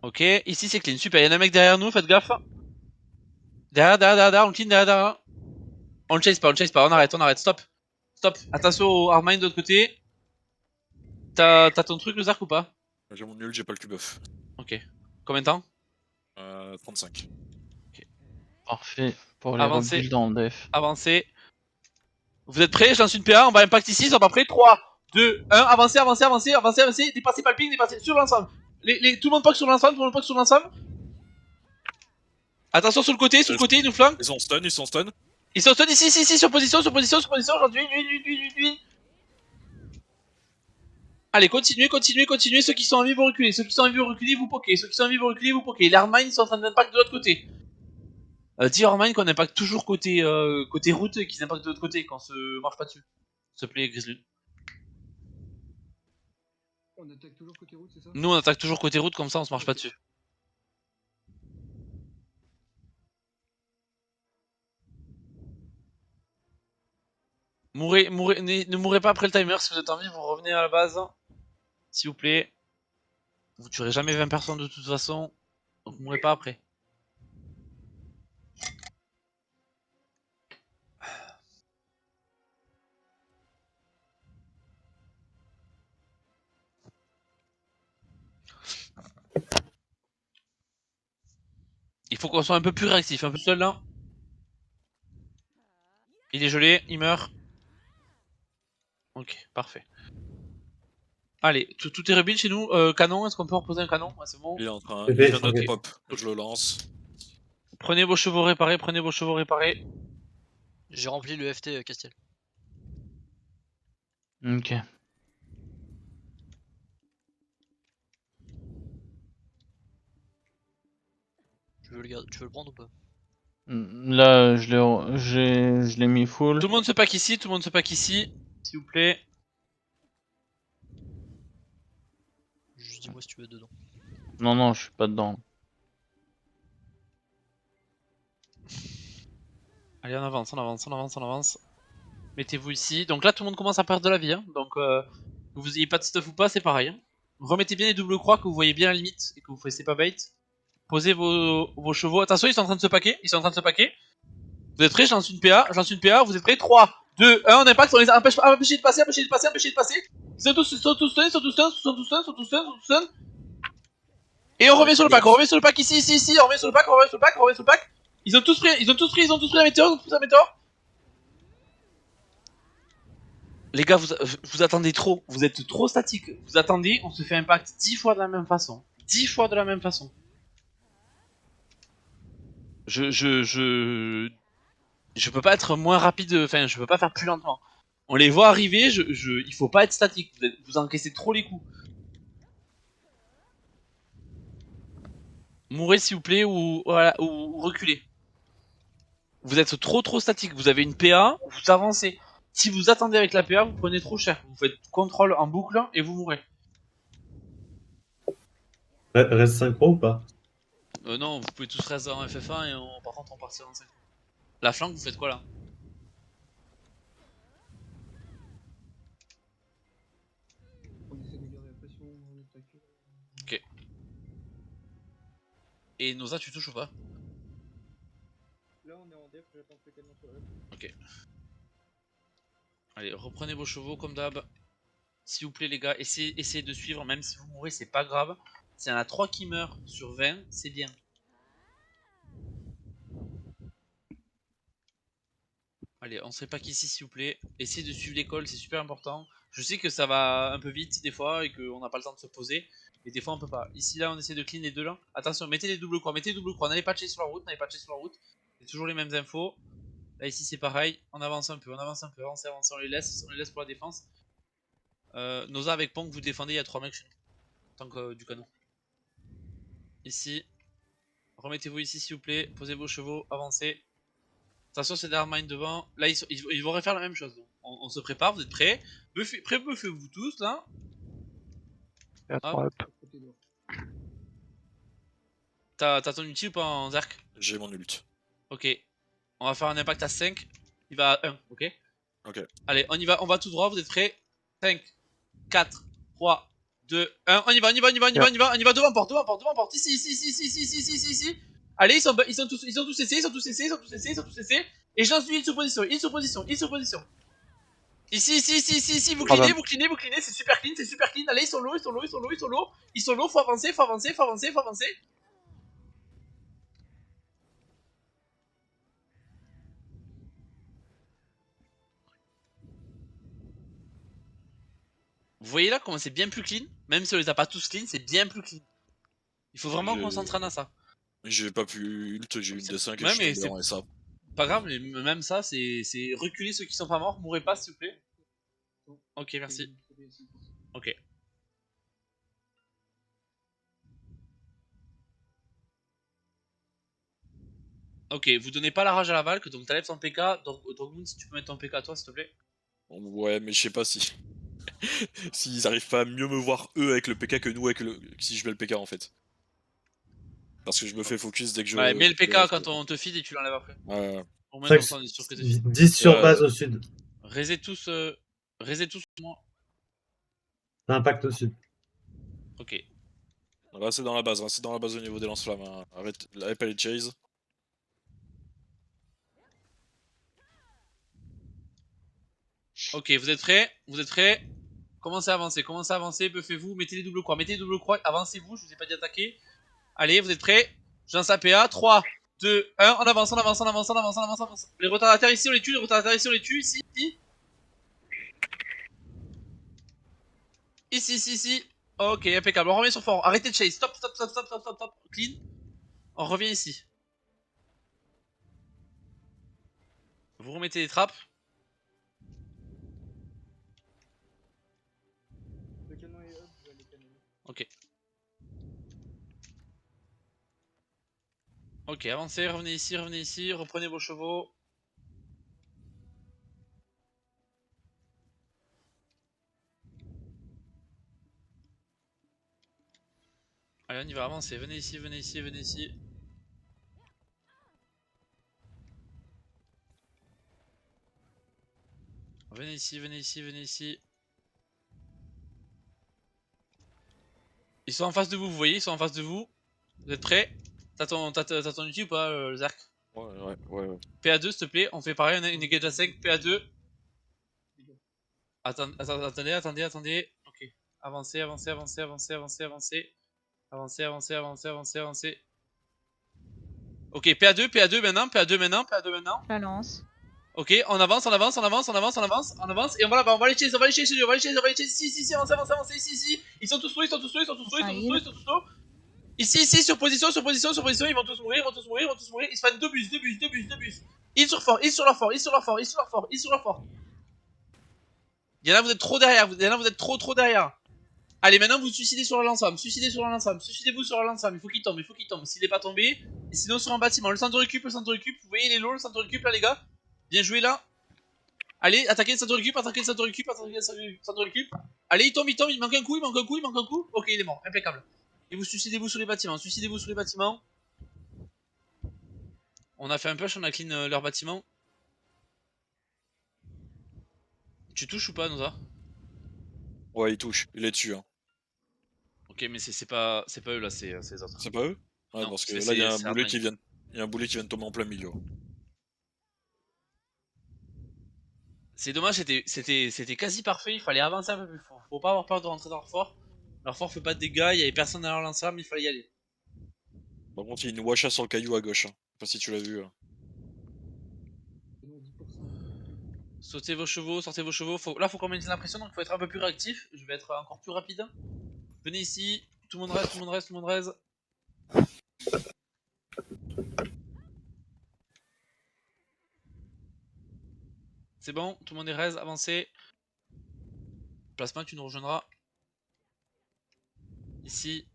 Ok, ici c'est clean, super, il y en a un mec derrière nous, faites gaffe. Derrière, on clean, derrière. On le chase pas, on arrête, stop. Stop, attention au Armine de l'autre côté. T'as ton truc le zerg ou pas? J'ai mon nul, j'ai pas le Q-buff. Ok, combien de temps? 35. Ok. Parfait pour les Avancez. rebuilds en def. Avancez. Vous êtes prêts? Je lance une PA, on va impact ici, ils sont pas prêts. 3, 2, 1, avancez. Dépassez pas le ping, dépassez sur l'ensemble. Tout le monde poke sur l'ensemble, Attention sur le côté, ils nous flanquent. Ils sont stun. Ils sont stun ici, sur position, aujourd'hui. Allez, continuez, ceux qui sont en vie vont reculer, vous pokez, Les Armine sont en train d'impact de l'autre côté. Dis Armine qu'on impacte toujours côté route et qu'ils impactent de l'autre côté, qu'on se marche pas dessus. S'il te plaît, Grizzly. On attaque toujours côté route, c'est ça? Nous on attaque toujours côté route, comme ça on se marche pas dessus. Ne mourrez pas après le timer, si vous êtes en vie, vous revenez à la base. S'il vous plaît. Vous tuerez jamais 20 personnes de toute façon, donc mourrez pas après. Il faut qu'on soit un peu plus réactif, un peu seul là. Il est gelé, il meurt. Ok, parfait. Allez, tout est rebuild chez nous. Canon, est-ce qu'on peut reposer un canon? Ouais, c'est bon. Il est en train. Il vient de pop. Je le lance. Prenez vos chevaux réparés, J'ai rempli le FT Castiel. Ok. Tu veux le prendre ou pas? Là, je l'ai mis full. Tout le monde se pack ici, s'il vous plaît. Juste dis-moi si tu veux être dedans. Non, je suis pas dedans. Allez, on avance. Mettez-vous ici. Donc là, tout le monde commence à perdre de la vie. Hein. Donc, que vous ayez pas de stuff ou pas, c'est pareil. Hein. Remettez bien les doubles croix, que vous voyez bien la limite et que vous fassiez pas bait. Posez vos chevaux. Attention, ils sont en train de se packer. Vous êtes prêts? Je lance une PA. Vous êtes prêts? 3, 2, 1, on impact. On les empêche de passer. Ils sont tous stun. Et on revient sur le pack, on revient sur le pack ici, on revient sur le pack, on revient sur le pack. Ils ont tous pris la météore, Les gars, vous attendez trop, vous êtes trop statique. Vous attendez, on se fait impact 10 fois de la même façon. 10 fois de la même façon. Je peux pas être moins rapide, enfin, je peux pas faire plus lentement. On les voit arriver, il faut pas être statique, vous encaissez trop les coups. Mourrez s'il vous plaît ou reculez. Vous êtes trop statique, vous avez une PA, vous avancez. Si vous attendez avec la PA, vous prenez trop cher. Vous faites contrôle en boucle et vous mourrez. Reste synchro ou pas? Non, vous pouvez tous rester en FF1 et par contre on partira en 5. La flanque, vous faites quoi là? Ok. Et Noza, tu touches ou pas? Là on est en def, j'attends que quelqu'un soit up. Ok. Allez, reprenez vos chevaux comme d'hab. S'il vous plaît les gars, essayez de suivre, même si vous mourrez, c'est pas grave. S'il y en a 3 qui meurent sur 20, c'est bien. Allez, on serait pas qu'ici s'il vous plaît. Essayez de suivre l'école, c'est super important. Je sais que ça va un peu vite des fois et qu'on n'a pas le temps de se poser. Mais des fois on peut pas. Ici là on essaie de clean les deux là. Attention, mettez les doubles croix, n'allez pas checker sur la route, C'est toujours les mêmes infos. Là ici c'est pareil, on avance un peu, avancez, on les laisse pour la défense. Noza avec Pong, vous défendez, il y a 3 mecs chez nous. Tant que du canon. Ici. Remettez-vous ici s'il vous plaît, posez vos chevaux, avancez. Attention, c'est Darmine devant. Là, ils vont refaire la même chose. On se prépare, vous êtes prêts? Buffez-vous tous là. Et à 3 up. T'as ton ulti ou pas en Zerk? J'ai mon ult. Ok. On va faire un impact à 5. Il va à 1, ok? Ok. Allez, on va tout droit, vous êtes prêts? 5, 4, 3, 2, 1. On y va devant porte. Ici. Allez, ils sont tous essayés. Et je lance une sur position. Ici, vous cleanez, c'est super clean. Allez, ils sont low, faut avancer. Vous voyez là comment c'est bien plus clean? Même si on les a pas tous clean, c'est bien plus clean. Il faut vraiment qu'on s'entraîne à ça. J'ai pas pu ult, j'ai eu une D5 et Ouais, je suis tombé en SA. Pas grave, mais même ça, c'est reculer ceux qui sont pas morts. Mourrez pas s'il vous plaît. Ok, merci. Ok. Ok, vous donnez pas la rage à la Valk, donc t'enlèves ton PK. Donc si tu peux mettre ton PK toi s'il te plaît. Ouais, mais je sais pas si. S'ils arrivent pas à mieux me voir eux avec le PK que nous avec si je mets le PK en fait. Parce que je me fais focus dès que je. Ouais, mets le PK quand on te feed et tu l'enlèves après. Ouais. Au moins, comme ça, on est sûr que t'es feed. 10 sur base au sud. Raisez tous moi. Impact au sud. Ok. Restez dans la base au niveau des lance-flammes. Hein. Arrête pas les chase. Ok, vous êtes prêts? Commencez à avancer, buffez-vous, mettez les doubles croix, avancez-vous, je vous ai pas dit attaquer. Allez, vous êtes prêts? Je lance la PA, 3, 2, 1, on avance. Les retardataires ici, on les tue, ici. Ici. Ok, impeccable, on revient sur fort, arrêtez de chase, stop, clean. On revient ici. Vous remettez les trappes. Ok. Ok, avancez, revenez ici, reprenez vos chevaux. Allez, on y va, avancez, venez ici. Venez ici. Ils sont en face de vous, vous voyez, ils sont en face de vous. Vous êtes prêts? T'as ton outil ou pas, le Zerk? Ouais. PA2 s'il te plaît, on fait pareil, on a une engage à 5, PA2. Attendez. Ok. Avancez. Avancez, avancez, avancez, avancez, avancez. Ok, PA2, PA2 maintenant, PA2 maintenant, PA2 maintenant. La lance. Ok, on avance, on avance, on avance, on avance, on avance, on avance. Et on va là-bas, on va les chase, on va les chase, on va les chase, on va les chase. Ici, ici, ici, avancez, avancez, avancez, ici, ici. Ils sont tous low, ils sont tous low, ils sont tous low, ils sont tous low, ils sont tous low. Ici, ici, sur position, sur position, sur position, ils vont tous mourir, ils vont tous mourir, ils vont tous mourir. Ils se prennent 2 bus, 2 bus, 2 bus, 2 bus. Ils sur fort, ils sur leur fort, ils sur leur fort, ils sur leur fort, ils sur leur fort. Y'en a, vous êtes trop derrière, y'en a, vous êtes trop derrière. Allez, maintenant vous suicidez sur l'ensemble, suicidez sur l'ensemble, suicidez-vous sur l'ensemble, il faut qu'il tombe, il faut qu'il tombe. S'il est pas tombé, et sinon sur un bâtiment, le centre de récup, vous voyez les lots, le centre de récup là les gars. Bien joué là. Allez, attaquez le centre de récup, attaquez le centre de récup, attaquez le centre de récup. Allez, il tombe, il manque un coup, il manque un coup, il manque un coup. Ok, il est mort, impeccable. Et vous suicidez-vous sur les bâtiments, suicidez-vous sur les bâtiments. On a fait un push, on a clean leur bâtiment. Tu touches ou pas, Noza? Ouais, il touche, il est dessus. Hein. Ok, mais c'est pas eux là, c'est les autres. C'est pas eux? Ouais, Non, parce que c'est- là, il y a c'est un boulet Hardmine. qui vient. Il y a un boulet qui vient de tomber en plein milieu. C'est dommage, c'était quasi parfait, il fallait avancer un peu plus fort. Faut pas avoir peur de rentrer dans leur fort. Leur fort fait pas de dégâts, il y avait personne derrière l'ensemble, il fallait y aller. Par contre, il y a une washa sur le caillou à gauche. Hein. Je sais pas si tu l'as vu. Sautez vos chevaux, sortez vos chevaux. Là, faut qu'on maintienne la pression, donc il faut être un peu plus réactif. Je vais être encore plus rapide. Venez ici, tout le monde reste, tout le monde reste, tout le monde reste. C'est bon, tout le monde est raise, avancez. Plasma, tu nous rejoindras. Ici.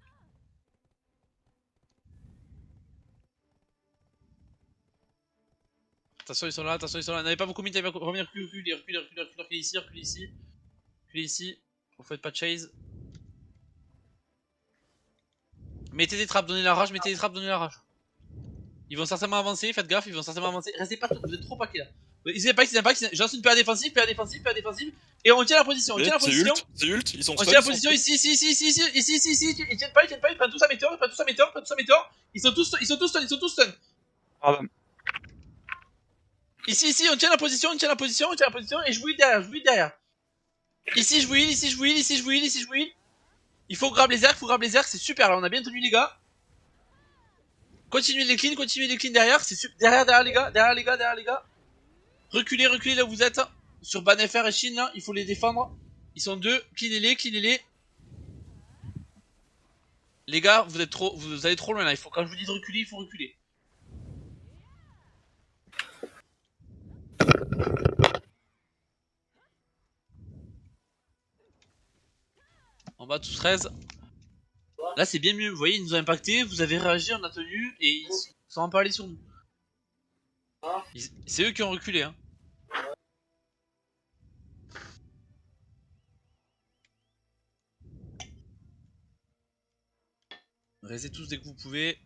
Attention, ils sont là, attention, ils sont là. N'avez pas beaucoup mis, t'avez pas revenir, reculez ici, reculez ici. Reculez ici. Vous faites pas de chase. Mettez des trappes, donnez la rage, mettez des trappes, donnez la rage. Ils vont certainement avancer, faites gaffe, ils vont certainement avancer. Restez pas, vous êtes trop paquets là. Ils pas, je lance une PA défensive, PA défensive, PA défensive. Et on tient la position, on tient la position. C'est ult, ils sont On tient la position ici, ici, ici, ici, ici, ici, ici, ici. Ils tiennent pas, ils prennent tous à météore, ils prennent tous à météore, ils prennent tous à météore. Ils sont tous stun. Pardon. Ici, ici, on tient la position, on tient la position, on tient la position. Et je vous heal derrière, je vous heal derrière. Ici, je vous heal, ici, je vous heal, ici, je vous heal, ici, je vous heal. Il faut grab les airs, c'est super là, on a bien tenu les gars. Continuez les cleans derrière, c'est super. Derrière les gars, derrière les gars. Reculez là où vous êtes. Sur Banfr et Shin là, il faut les défendre. Ils sont deux, cleanez-les. Les gars, vous allez trop loin là, quand je vous dis de reculer, il faut reculer. En bas tous 13. Là c'est bien mieux, vous voyez, ils nous ont impacté, vous avez réagi, on a tenu, et ils sont pas allés sur nous. C'est eux qui ont reculé hein. Restez tous dès que vous pouvez.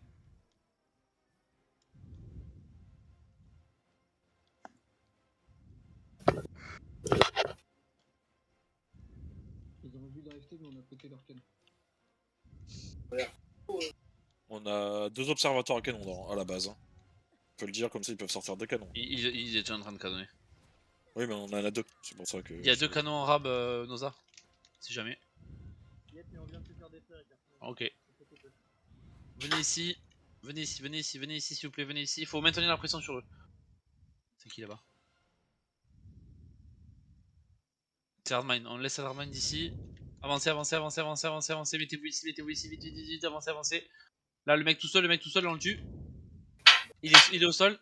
On a 2 observateurs à canon à la base. Hein. On peut le dire, comme ça ils peuvent sortir 2 canons. Ils étaient en train de canonner. Oui, mais on en a 2, c'est pour ça que. Il y a 2 canons en rab, Noza. Si jamais. Ok. Venez ici, s'il vous plaît, venez ici. Il faut maintenir la pression sur eux. C'est qui là-bas? C'est Hardmine, on laisse Hardmine d'ici. Avancez, mettez-vous ici, vite, avancez. Là, le mec tout seul, on le tue. Il est au sol.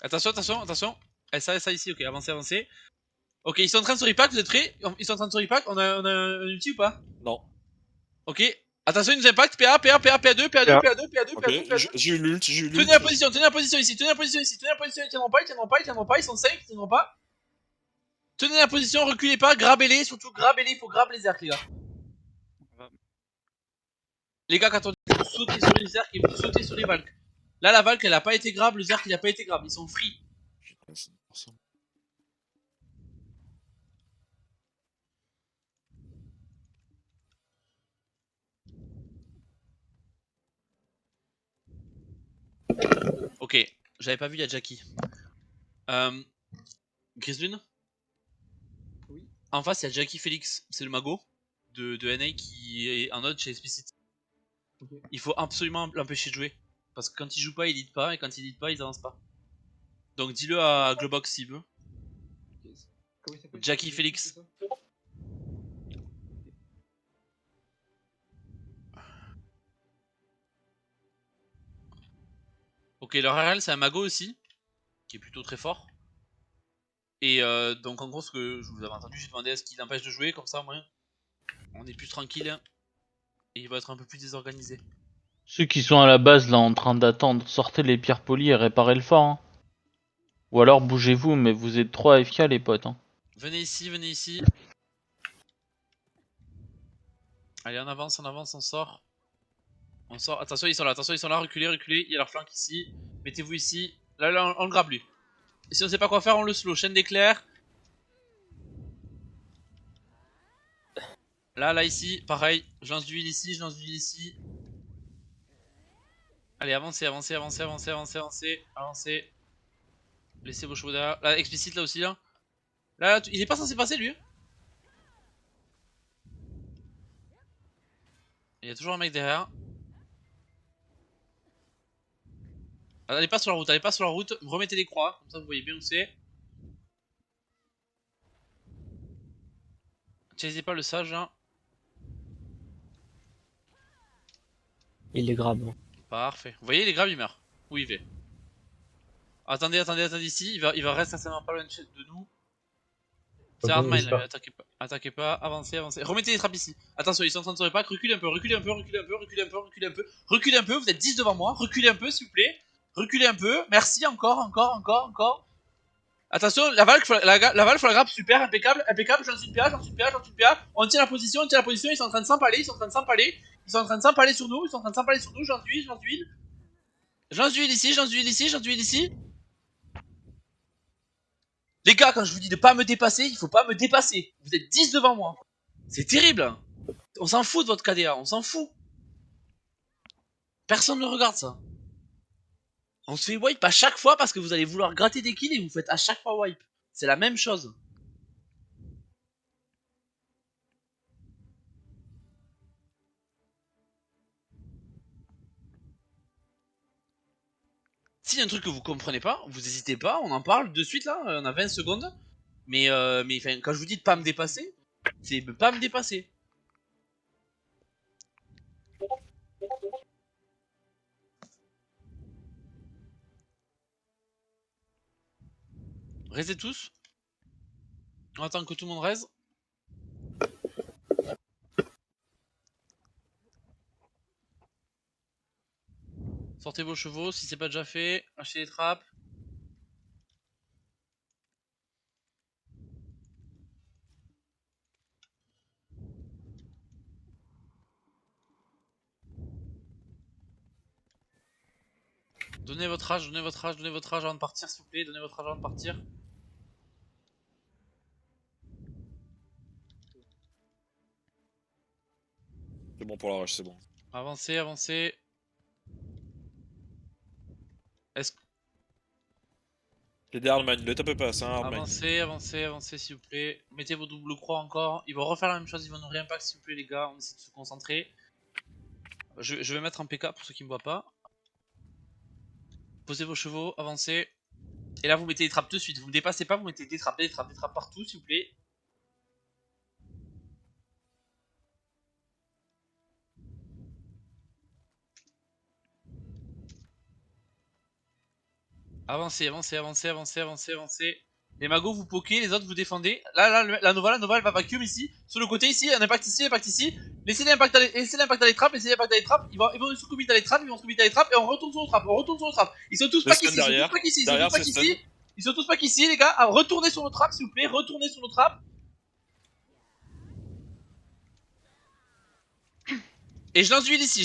Attention. Ça ici, ok, avancez. Ok, ils sont en train de se repack, vous êtes prêts? Ils sont en train de se repack, on a un ulti ou pas? Non. Ok, attention, ils nous impactent, PA2. Ok, j'ai eu l'ult, Tenez la position ici, ils tiendront pas, ils sont safe, ils tiendront pas. Tenez la position, reculez pas, grabez-les, surtout grabez-les, il faut grab les arcs les gars. Les gars, quand on dit faut sauter sur les arcs, il faut sauter sur les valques. Là, la valque elle a pas été grab, le arc il a pas été grab, ils sont free. Ok, j'avais pas vu, il y a Jackie. Grislune. Oui. En face, il y a Jackie Félix, c'est le mago. de NA qui est en node chez Explicit. Il faut absolument l'empêcher de jouer. Parce que quand il joue pas, il lead pas, et quand il lead pas, ils avancent pas. Donc dis-le à Globox s'il veut. Jackie Félix. Ok, leur RL c'est un Mago aussi, qui est plutôt très fort. Et donc en gros, ce que je vous avais entendu, j'ai demandé à ce qu'il l'empêche de jouer, comme ça au moins on est plus tranquille. Hein, et il va être un peu plus désorganisé. Ceux qui sont à la base là en train d'attendre, sortez les pierres polies et réparez le fort. Hein. Ou alors bougez-vous, mais vous êtes trop AFK les potes. Hein. Venez ici, venez ici. Allez, on avance, on sort. On sort. Attention, ils sont là, reculez, reculez. Il y a leur flank ici. Mettez-vous ici. Là, on le grabe lui. Et si on sait pas quoi faire, on le slow. Chaîne d'éclair. Là, ici, pareil. Je lance du heal ici, je lance du heal ici. Allez, avancez. Laissez vos chevaux derrière. Là, explicite là aussi, là. Là, il est pas censé passer lui. Il y a toujours un mec derrière. Allez pas sur la route, remettez les croix, comme ça vous voyez bien où c'est. Chasez pas le sage hein. Il les grabe. Parfait. Vous voyez les grabs il meurt. Où il va? Attendez ici, il va rester certainement pas loin de nous. C'est hardmine là, attaquez pas, avancez. Remettez les trappes ici. Attention, ils sont en train de se repack, reculez un peu, reculez un peu, vous êtes 10 devant moi, reculez un peu s'il vous plaît. Reculez un peu, merci, encore. Attention, la valve, faut la grappe, super, impeccable, j'en suis une PA, on tient la position, ils sont en train de s'empaler, sur nous, j'en suis ici. Les gars, quand je vous dis de pas me dépasser, il faut pas me dépasser. Vous êtes 10 devant moi. C'est terrible. On s'en fout de votre KDA, on s'en fout. Personne ne regarde ça. On se fait wipe à chaque fois parce que vous allez vouloir gratter des kills et vous faites à chaque fois wipe. C'est la même chose. S'il y a un truc que vous comprenez pas, vous hésitez pas, on en parle de suite là, on a 20 secondes. Mais quand je vous dis de pas me dépasser, c'est de pas me dépasser. Restez tous. On attend que tout le monde reste. Sortez vos chevaux si c'est pas déjà fait. Lâchez les trappes. Donnez votre âge avant de partir s'il vous plaît. Donnez votre âge avant de partir. C'est bon pour la rage, c'est bon. Avancez. Est-ce que... C'est des hardmine, le tape pas, c'est un hardmine. Avancez s'il vous plaît. Mettez vos doubles croix encore. Ils vont refaire la même chose, ils vont nous réimpact s'il vous plaît les gars. On essaie de se concentrer. Je vais mettre un PK pour ceux qui me voient pas. Posez vos chevaux, avancez. Et là vous mettez des trappes de suite. Vous me dépassez pas, vous mettez des trappes partout s'il vous plaît. Avancez. Les magos vous pokez, les autres vous défendez. Là, la Nova elle va vacuum ici. Sur le côté ici, un impact ici. Laissez l'impact dans les trappes, Ils vont se commit dans les trappes, et on retourne sur nos trappes. Ils sont tous pas ici, Ils sont tous pas ici, les gars. Alors, retournez sur nos trappes, s'il vous plaît. Et je lance du heal ici.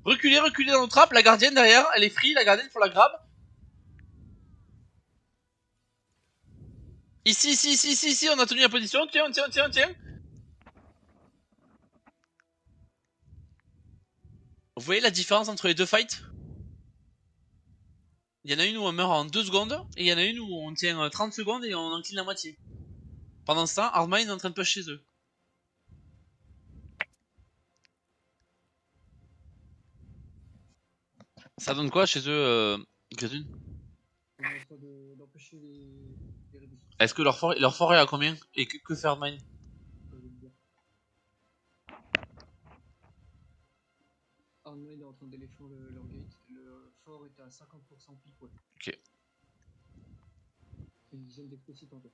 Reculez dans nos trappes. La gardienne derrière, elle est free. La gardienne, faut la grab. Ici, on a tenu la position. Tiens. Vous voyez la différence entre les deux fights? Il y en a une où on meurt en 2 secondes, et il y en a une où on tient 30 secondes et on en clean la moitié. Pendant ce temps, Hardmine est en train de push chez eux. Ça donne quoi chez eux, Grédune? Est-ce que leur fort est à combien? Et que faire de mine? Arnaud il est en train d'aller faire leur gate. Le fort est à 50% pile poil. Ok. C'est une dizaine d'explosifs en fait.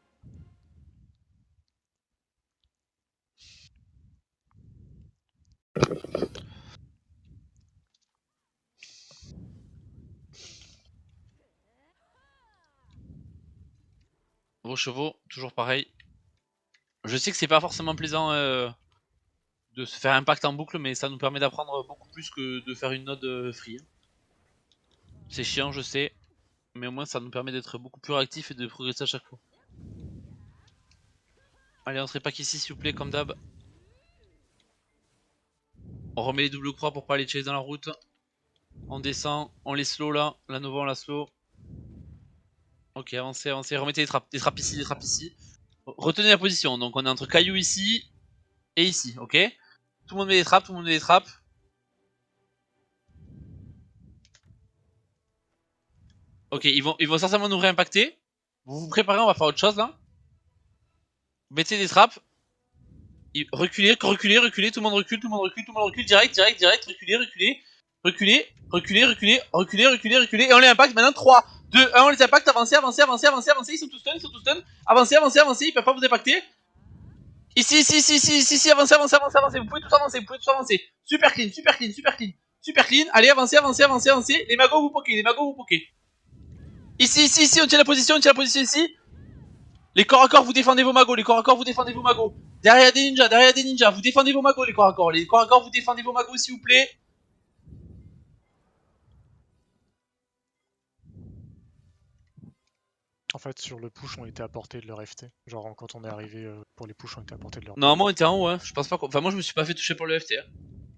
Vos chevaux, toujours pareil. Je sais que c'est pas forcément plaisant de se faire impact en boucle, mais ça nous permet d'apprendre beaucoup plus que de faire une node free. C'est chiant, je sais, mais au moins ça nous permet d'être beaucoup plus réactifs et de progresser à chaque fois. Allez, on serait pas qu'ici s'il vous plaît, comme d'hab. On remet les doubles croix pour pas les chase dans la route. On descend, on les slow là, la Nova on la slow. Ok, avancez, avancez, remettez des trappes ici, des trappes ici. Retenez la position, donc on est entre cailloux ici et ici, ok? Tout le monde met des trappes, tout le monde met des trappes. Ok, ils vont certainement nous réimpacter. Vous vous préparez, on va faire autre chose là. Mettez des trappes. Reculez, reculez, reculez, tout le monde recule, tout le monde recule, tout le monde recule, direct, direct, direct, reculez, reculez, reculez, reculez, reculez, reculez, reculez, reculez, et on les impacte maintenant. 3, 2, 1, on les impacte, avancez, avancez, avancez, avancez, avancez, ils sont tous stun, ils sont tous stun, avancez, avancez, avancez, ils peuvent pas vous impacter. Ici, ici, ici, ici, ici, ici, avancez, avancez, avancez, avancez, vous pouvez tous avancer, vous pouvez tous avancer. Super clean, super clean, super clean, super clean, allez, avancez, avancez, avancez, avancez, les magos vous pokez, les magos vous pokez. Ici, ici, ici, on tient la position ici. Les corps à corps, vous défendez vos magos, les corps à corps, vous défendez vos magos. Derrière des ninjas, vous défendez vos magos, les corps à corps. Les corps à corps, vous défendez vos magos, s'il vous plaît. En fait, sur le push, on était à portée de leur FT. Genre, quand on est arrivé pour les push, on était à portée de leur. Normalement, on était en haut, hein. Je pense pas. Enfin, moi, je me suis pas fait toucher par le FT. Hein.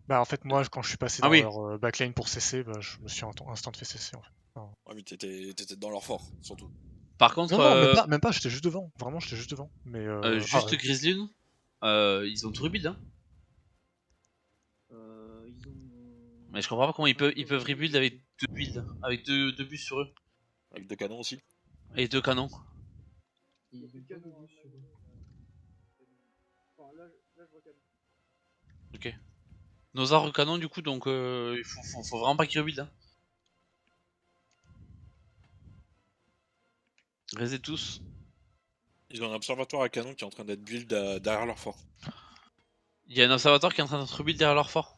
Bah, en fait, moi, quand je suis passé dans leur backlane pour cesser, bah, je me suis instant fait cesser en fait. Enfin... Ouais, mais t'étais dans leur fort, surtout. Par contre. Non, même pas, j'étais juste devant. Vraiment, j'étais juste devant. Mais juste Grizzlyn, ils ont tout rebuild, hein. Ils ont... Mais je comprends pas comment ils peuvent rebuild avec deux builds, avec deux bus sur eux. Avec 2 canons aussi. Et 2 canons. Il y a 2 canons sur eux. Enfin, là, je vois canon. Ok. Nos arts canon du coup, donc il faut vraiment pas qu'ils rebuild. Hein. Raisez tous. Ils ont un observatoire à canon qui est en train d'être build derrière leur fort. Il y a un observatoire qui est en train d'être rebuild derrière leur fort.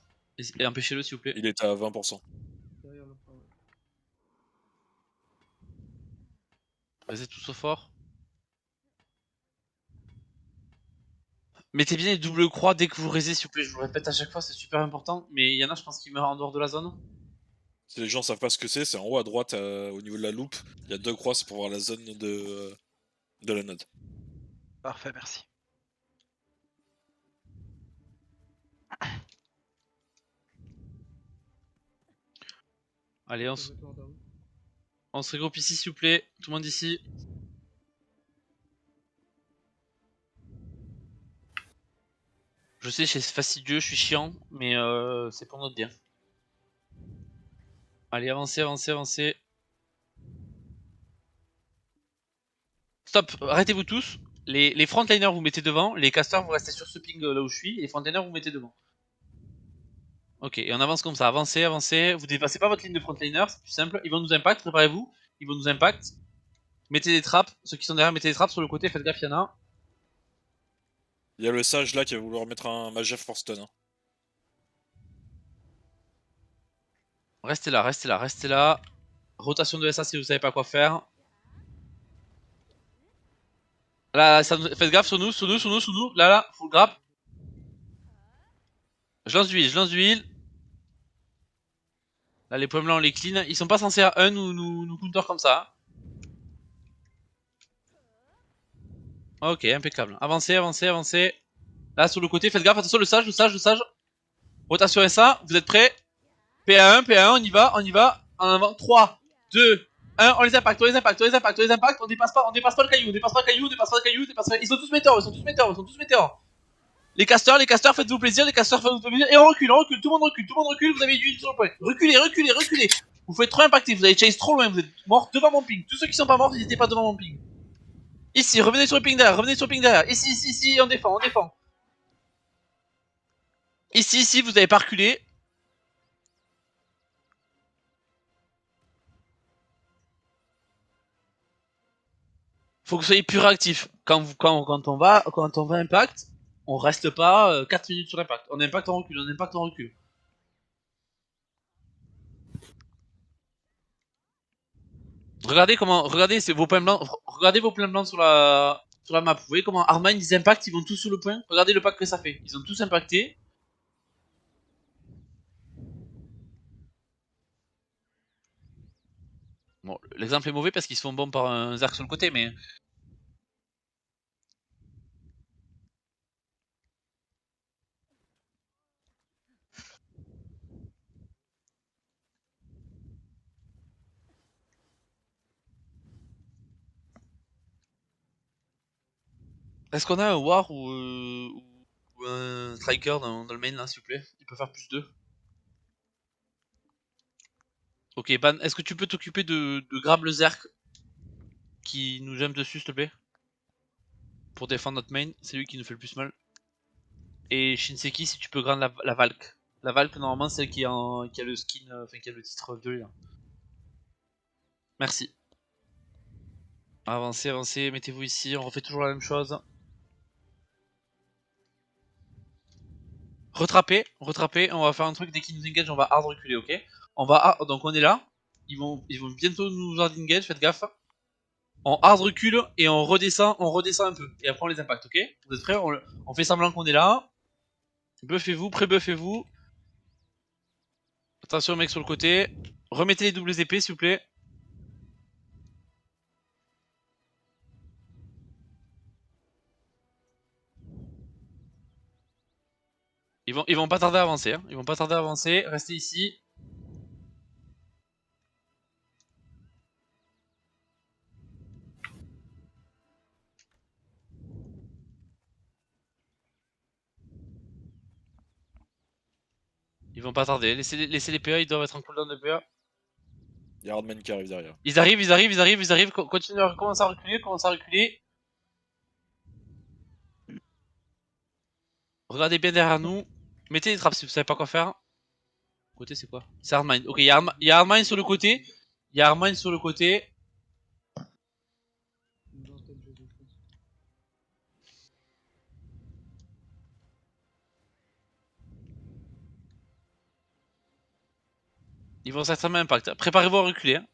Et empêchez-le s'il vous plaît. Il est à 20%. Derrière leur fort, ouais. Raisez tous au fort. Mettez bien les doubles croix dès que vous raisez s'il vous plaît, je vous le répète à chaque fois, c'est super important. Mais il y en a je pense qui meurent en dehors de la zone. Si les gens savent pas ce que c'est en haut à droite au niveau de la loupe, il y a 2 croix, c'est pour voir la zone de la node. Parfait, merci. Allez, on se regroupe ici s'il vous plaît, tout le monde ici. Je sais, c'est fastidieux, je suis chiant, mais c'est pour notre bien. Allez, avancez, avancez, avancez. Stop, arrêtez-vous tous. Les frontliners vous mettez devant, les casters vous restez sur ce ping là où je suis, et les frontliners vous mettez devant. Ok, et on avance comme ça, avancez, avancez. Vous dépassez pas votre ligne de frontliner, c'est plus simple. Ils vont nous impact, préparez-vous. Ils vont nous impact. Mettez des trappes, ceux qui sont derrière, mettez des trappes sur le côté, faites gaffe, y'en a. Il y a le sage là qui va vouloir mettre un Magef pour stun. Hein. Restez là, restez là, restez là. Rotation de SA si vous savez pas quoi faire. Là, faites gaffe sur nous, sur nous, sur nous, sur nous. Là, full grab. Je lance du heal. Là, les points blancs, on les clean. Ils sont pas censés à 1 nous counter comme ça. Ok, impeccable. Avancez, avancez, avancez. Là, sur le côté, faites gaffe, attention, le sage. Rotation SA, vous êtes prêts? PA1, on y va. En avant, 3, 2, 1, on les impacte, on dépasse pas le caillou, Ils sont tous météores, Les casters, faites-vous plaisir, et on recule, tout le monde recule, vous avez du heal sur le point. Reculez. Vous faites trop impacter, vous allez chase trop loin, vous êtes morts devant mon ping. Tous ceux qui sont pas morts, n'hésitez pas devant mon ping. Ici, revenez sur le ping derrière, revenez sur le ping derrière. Ici, ici, ici, on défend, on défend. Ici, ici, vous avez pas reculé. Faut que vous soyez plus réactif. Quand on va impact, on reste pas 4 minutes sur impact. On impact, on recule, on impact, on recule. Regardez vos points blancs. Regardez vos points blancs sur la map. Vous voyez comment Armine ils impactent, ils vont tous sur le point. Regardez le pack que ça fait. Ils ont tous impacté. Bon, l'exemple est mauvais parce qu'ils se font bon par un Zerg sur le côté, mais. Est-ce qu'on a un War ou un Striker dans le main là, s'il vous plaît? Il peut faire plus 2. Ok, Ban, est-ce que tu peux t'occuper de grab le Zerg qui nous jump dessus, s'il te plaît? Pour défendre notre main, c'est lui qui nous fait le plus mal. Et Shinseki, si tu peux grab la Valk. La Valk, normalement, c'est celle qui a le skin, enfin qui a le titre 2 là. Merci. Avancez, avancez, mettez-vous ici, on refait toujours la même chose. Retrapez, on va faire un truc dès qu'ils nous engage, on va hard reculer, ok? Donc on est là, ils vont bientôt nous hard engage, faites gaffe. On hard recule et on redescend un peu. Et après on les impacte, ok? Vous êtes prêts? On fait semblant qu'on est là. Buffez-vous, pré-buffez-vous. Attention mec sur le côté. Remettez les doubles épées s'il vous plaît. Ils vont pas tarder à avancer, hein. Ils vont pas tarder à avancer. Restez ici. Ils vont pas tarder. Laissez les PA, ils doivent être en cooldown de PA. Y'a Hardman qui arrive derrière. Ils arrivent. Continuez à commencer à reculer. Regardez bien derrière nous. Mettez les trappes si vous savez pas quoi faire. Côté c'est quoi? C'est Hardmine. Ok, il y a Hardmine sur le côté. Ils vont certainement impact. Préparez-vous à reculer. Hein.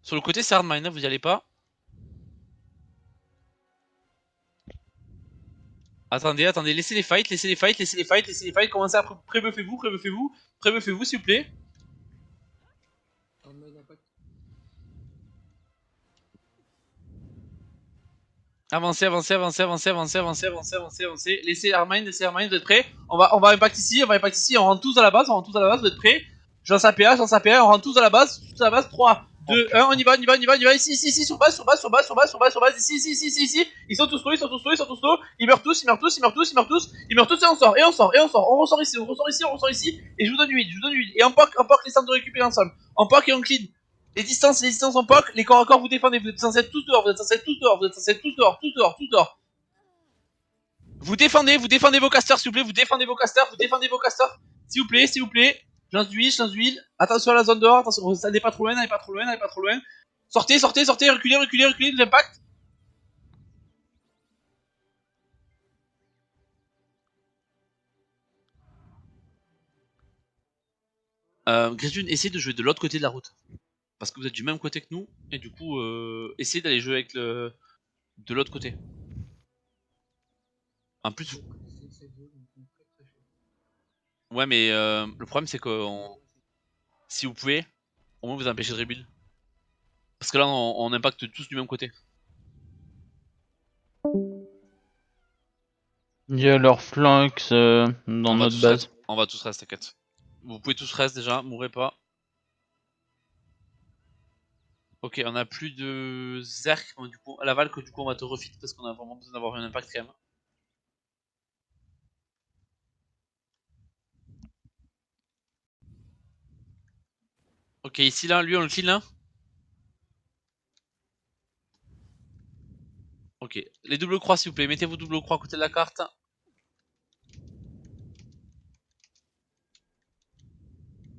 Sur le côté c'est Hardmine, hein, vous y allez pas. Attendez, laissez les fights. Commencez à pré-buffez-vous, s'il vous plaît. Avancez. Laissez Armine, vous êtes prêts? On va impact ici, on rentre tous à la base, vous êtes prêts? Je lance APA, on rentre tous à la base, 3, 2, 1, on y va, ici, sur base, ici, ils sont tous low, ils meurent tous, et on sort, on ressort ici, et je vous donne 8, et on poke les centres de récupérer ensemble, on poke et on clean. Les distances en poke, les corps à corps vous défendez, vous êtes censés être tous dehors, tous dehors. Vous défendez vos casters s'il vous plaît, vous défendez vos casters, s'il vous plaît. Je lance d'huile, attention à la zone dehors, attention, n'allez pas trop loin. Sortez, reculez, de l'impact. Gretune, essayez de jouer de l'autre côté de la route. Parce que vous êtes du même côté que nous, et du coup, essayez d'aller jouer avec de l'autre côté. En plus, ouais, mais le problème c'est que si vous pouvez, au moins vous empêchez de rebuild. Parce que là, on impacte tous du même côté. Il y a leur flanks dans notre base. On va tous rester, t'inquiète. Vous pouvez tous rester déjà, mourrez pas. Ok, on a plus de Zerk, du coup, à la Valk, du coup on va te refit parce qu'on a vraiment besoin d'avoir un impact quand même. Ok, ici là, lui on le clean là. Ok, les doubles croix s'il vous plaît, mettez vos doubles croix à côté de la carte.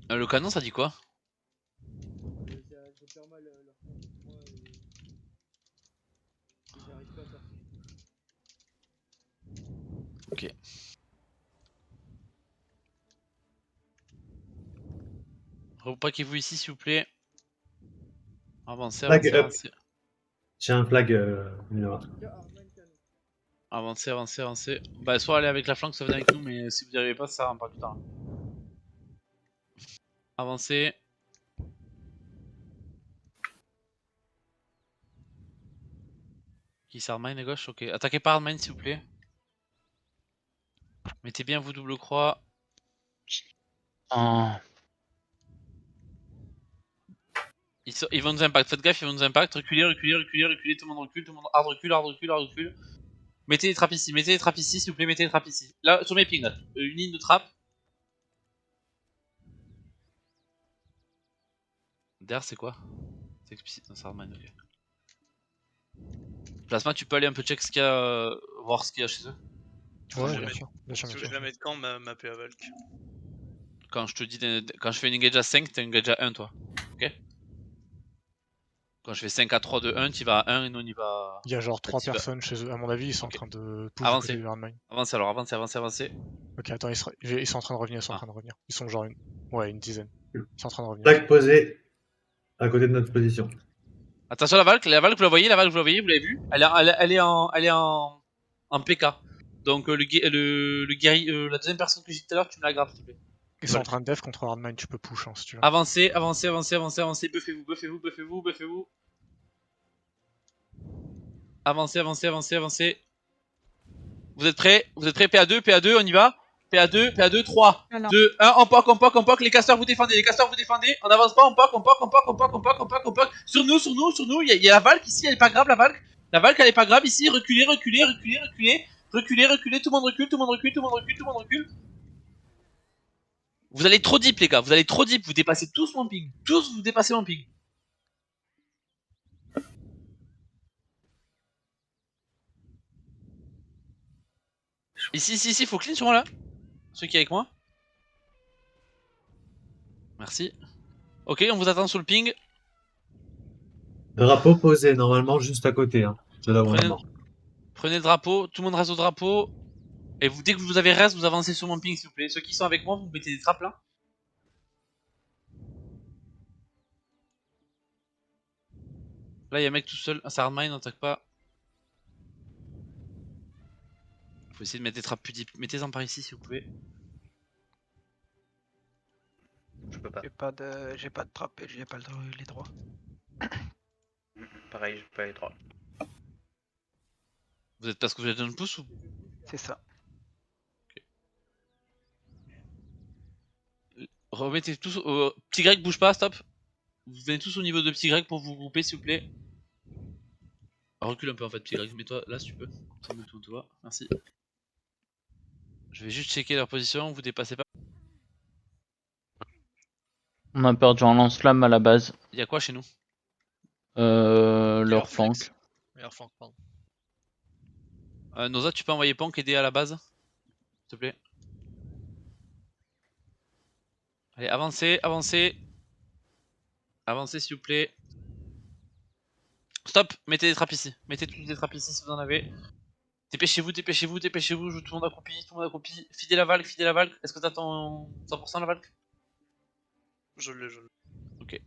Le canon ça dit quoi? J'ai perds mal leur compte, moi, et j'arrive pas à percer. Ok. Repaquez-vous ici s'il vous plaît. Avancez, Flag avancez, up. avancez. J'ai un flag, Minoa. Avancez, avancez, avancez. Bah soit allez avec la flanque, soit venez avec nous, mais si vous n'y arrivez pas, ça rend pas du temps. Avancez. Qui c'est hardmine à gauche? Ok. Attaquez pas hardmine s'il vous plaît. Mettez bien vos double croix. Ah. Ils vont nous impact, faites gaffe, ils vont nous impact. Reculez, reculez, reculez, reculez, tout le monde recule, tout le monde hard recule, hard recule, hard recule. Mettez les trappes ici, mettez les trappes ici, s'il vous plaît, mettez les trappes ici. Là, sur mes pings là, une ligne de trappe. Derrière c'est quoi? C'est explicite, non, c'est hardmine, ok. Plasma, tu peux aller un peu check ce qu'il y a, voir ce qu'il y a chez eux. Ouais, bien sûr. Bien sûr, Tu bien veux sûr. que je la mette quand ma PA Valk? Quand je te dis, quand je fais une engage à 5, t'es engage à 1 toi. Ok? Quand je fais 5 à 3 de 1, tu vas à 1 et nous on y va. Il y a genre 3 t'y vas. personnes chez eux. À mon avis, ils sont Ok. en train de push du côté Avancez. du hardmine. Avancez alors, avancez, avancez, avancez. Ok, attends, ils sont en train de revenir, ils sont en Ah. train de revenir. Ils sont genre une dizaine. Ils sont en train de revenir. Flag posé à côté de notre position. Attention la Valk, vous la voyez, la Valk vous la voyez, vous l'avez vu? Elle est en PK. Donc le guerrier, la deuxième personne que j'ai dit tout à l'heure, tu me la graves s'il te plaît. Ils sont en train de def contre hardmine, tu peux push hein, si tu veux. Avancez, avancez, avancez, avancez, avancez, buffez-vous, buffez-vous, buffez-vous, buffez-vous. Avancez, avancez, avancez, avancez. Vous êtes prêts? Vous êtes prêts? PA2, PA2, on y va. PA2, PA2, 3, Alors. 2, 1, on poc, les casteurs vous défendez, on avance pas, on poc. Sur nous, il y a la Valk ici, elle est pas grave la Valk. La Valk elle est pas grave ici, reculez, reculez, reculez, reculez. Reculez, reculez, tout le monde recule, tout le monde recule, tout le monde recule, tout le monde recule. Vous allez trop deep les gars, vous allez trop deep, vous dépassez tous mon ping. Tous vous dépassez mon ping. Ici, faut clean sur moi là. Ceux qui est avec moi. Merci. Ok, on vous attend sur le ping. Drapeau posé, normalement, juste à côté, hein. De là où on est mort. Prenez le drapeau, tout le monde reste au drapeau. Et vous, dès que vous avez reste, vous avancez sur mon ping s'il vous plaît. Ceux qui sont avec moi, vous mettez des trappes là. Là, il y a un mec tout seul. Ah, c'est hardmine, on attaque pas. Faut essayer de mettre des trappes plus deep. Mettez-en par ici si vous pouvez. Je peux pas. J'ai pas de trappe et j'ai pas les droits. Pareil, j'ai pas les droits. Vous êtes parce que vous êtes dans le pouce ou? C'est ça. Remettez tous au... Petit grec, bouge pas, stop. Vous venez tous au niveau de petit grec pour vous grouper s'il vous plaît. Recule un peu en fait, petit grec. Mets-toi là si tu peux. Ça me tourne toi. Merci. Je vais juste checker leur position, vous dépassez pas. On a perdu un lance-flamme à la base. Il y a quoi chez nous? Leur flank. Meilleur flank, pardon. Noza, tu peux envoyer Pank aider à la base? S'il te plaît. Allez, avancez, avancez. Avancez s'il vous plaît. Stop, mettez des trappes ici. Mettez toutes les trappes ici si vous en avez. Dépêchez-vous, dépêchez-vous, dépêchez-vous. Tout le monde accroupi, tout le monde accroupi. Fidez la Valk, fidez la Valk. Est-ce que t'as ton 100% la Valk? Je l'ai. Ok.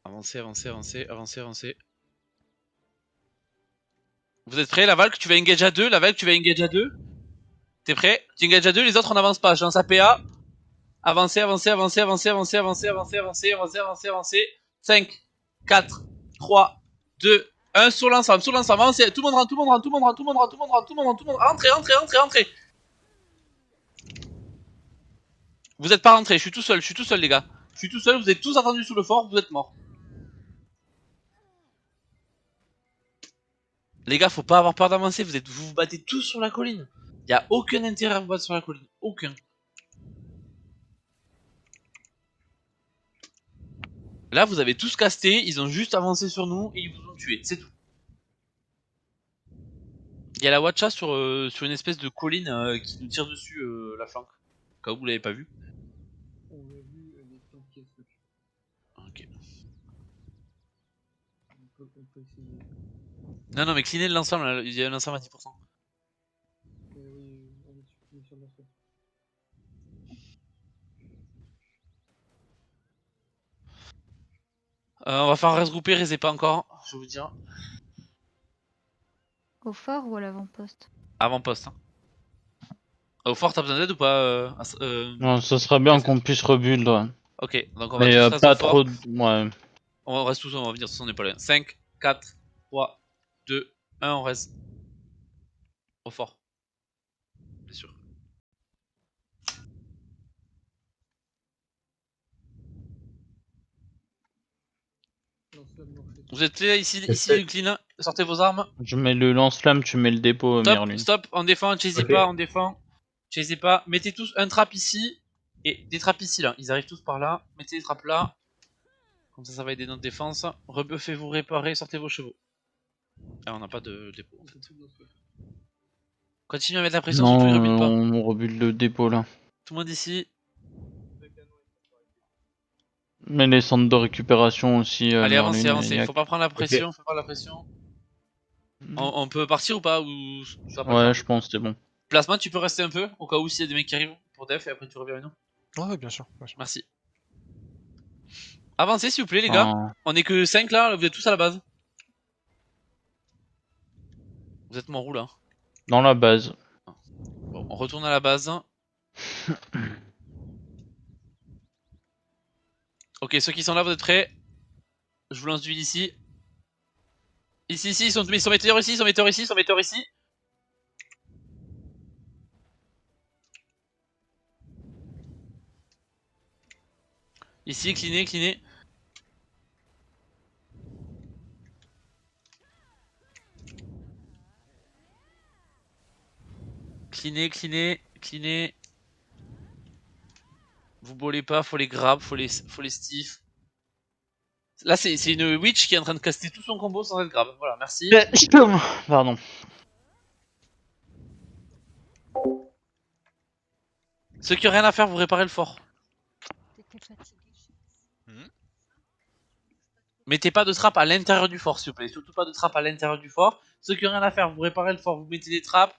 Avancez, avancez, avancez, avancez, avancez. Vous êtes prêts? La Valk, tu vas engage à 2. La Valk, tu vas engage à 2. T'es prêt? Tu engages à 2, les autres on avance pas. Je lance APA. Avancez, avancez, avancez, avancez, avancez, avancez, avancez, avancez, avancez, avancez, avancez. 5, 4, 3, 2, 1, sur l'ensemble, avancez. Tout le monde rentre, tout le monde rentre, tout le monde rentre, tout le monde rentre, tout le monde rentre, tout le monde rentre, tout le monde rentre. Rentrez, rentrez, rentrez, rentrez. Vous êtes pas rentrés, je suis tout seul les gars. Je suis tout seul, vous êtes tous attendus sous le fort, vous êtes morts. Les gars, faut pas avoir peur d'avancer, vous vous battez tous sur la colline. Y a aucun intérêt à vous battre sur la colline, aucun. Là, vous avez tous casté, ils ont juste avancé sur nous et ils vous ont tué, c'est tout. Il y a la Watcha sur une espèce de colline qui nous tire dessus la flanque. Au cas où vous l'avez pas vu. On a vu les flanquer ce truc. Ok. On peut essayer. Non, mais cleaner l'ensemble, là, il y a l'ensemble à 10%. Oui, on est sur l'ensemble. On va faire un reste groupé, raisez pas encore, je vais vous dire. Au fort ou à l'avant-poste? Avant-poste. Hein. Au fort, t'as besoin d'aide ou pas Non, ça serait bien qu'on puisse rebuild, ouais. Ok, donc on va Mais tous rester pas au fort. trop. Ouais. On reste tous, on va venir, de toute façon on est pas loin. 5, 4, 3, 2, 1, on reste. Au fort. Bien sûr. Vous êtes clean ici, clean, sortez vos armes. Je mets le lance-flamme, tu mets le dépôt, Merlune. Stop, on défend, chasez pas, on défend. Chasez pas, mettez tous un trap ici et des trappes ici là. Ils arrivent tous par là, mettez les trappes là. Comme ça, ça va aider notre défense. Rebuffez-vous, réparez, sortez vos chevaux. Ah, on n'a pas de dépôt. Continuez à mettre la pression, Non, surtout ils rebuild pas. on rebuild le dépôt là. Tout le monde ici. Mais les centres de récupération aussi. Allez, Merlune avancez, et avancez. Yak. Faut pas prendre la pression, faut pas la pression. On peut partir ou pas, ou ça va pas le Ouais, faire je pense c'est bon. Plasma, tu peux rester un peu, au cas où s'il y a des mecs qui arrivent pour def et après tu reviens avec nous. Ouais, bien sûr. Merci. Avancez s'il vous plaît les gars. On est que 5 là, vous êtes tous à la base. Vous êtes mon roux là. Dans la base. Bon, on retourne à la base. Ok, ceux qui sont là, vous êtes prêts? Je vous lance d'huile ici. Ici, ils sont météores ici, ils sont météores ici, ils sont météores ici. Ici, cleaner, cleaner. Cleaner, cleaner, cleaner. Vous bolez pas, faut les grab, faut les stiff. Là, c'est une witch qui est en train de caster tout son combo sans être grab. Voilà, merci. Pardon. Ceux qui ont rien à faire, vous réparez le fort. Mettez pas de trappe à l'intérieur du fort, s'il vous plaît. Surtout pas de trappe à l'intérieur du fort. Ceux qui ont rien à faire, vous réparez le fort, vous mettez des trappes.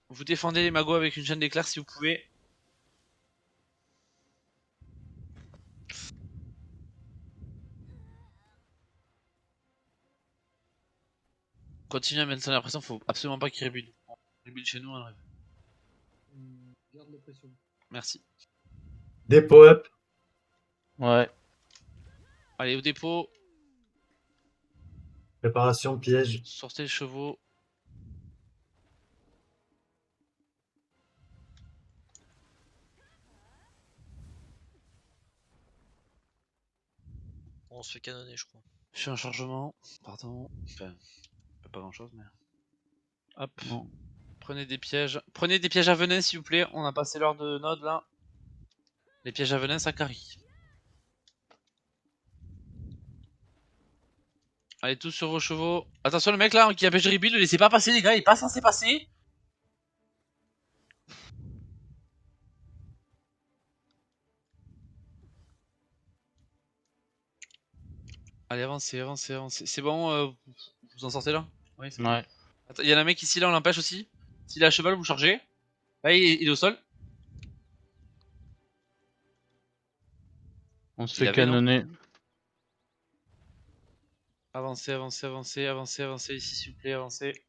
Vous défendez les magos avec une chaîne d'éclair si vous pouvez. Continuez à maintenir la pression, faut absolument pas qu'ils rebuild. On rebuild chez nous, on arrive. Garde la pression. Merci. Dépôt up. Ouais. Allez, au dépôt. Préparation piège. Sortez les chevaux. On se fait canonner, je crois. Je suis en chargement. Pardon. Enfin, pas grand chose, mais. Hop. Non. Prenez des pièges. Prenez des pièges à venin, s'il vous plaît. On a passé l'heure de node là. Les pièges à venin, ça carry. Allez, tous sur vos chevaux. Attention, le mec là qui a pêché rebuild, le laissez pas passer, les gars. Il est pas censé passer. Allez, avancez, avancez, avancez. C'est bon, vous en sortez là? Oui, c'est bon. Ouais. Il y en a un mec ici là, on l'empêche aussi. S'il est à cheval, vous chargez. Là, il est au sol. On se Il fait avait, non canonner. Avancez, avancez, avancez, avancez, avancez ici, s'il vous plaît, avancez.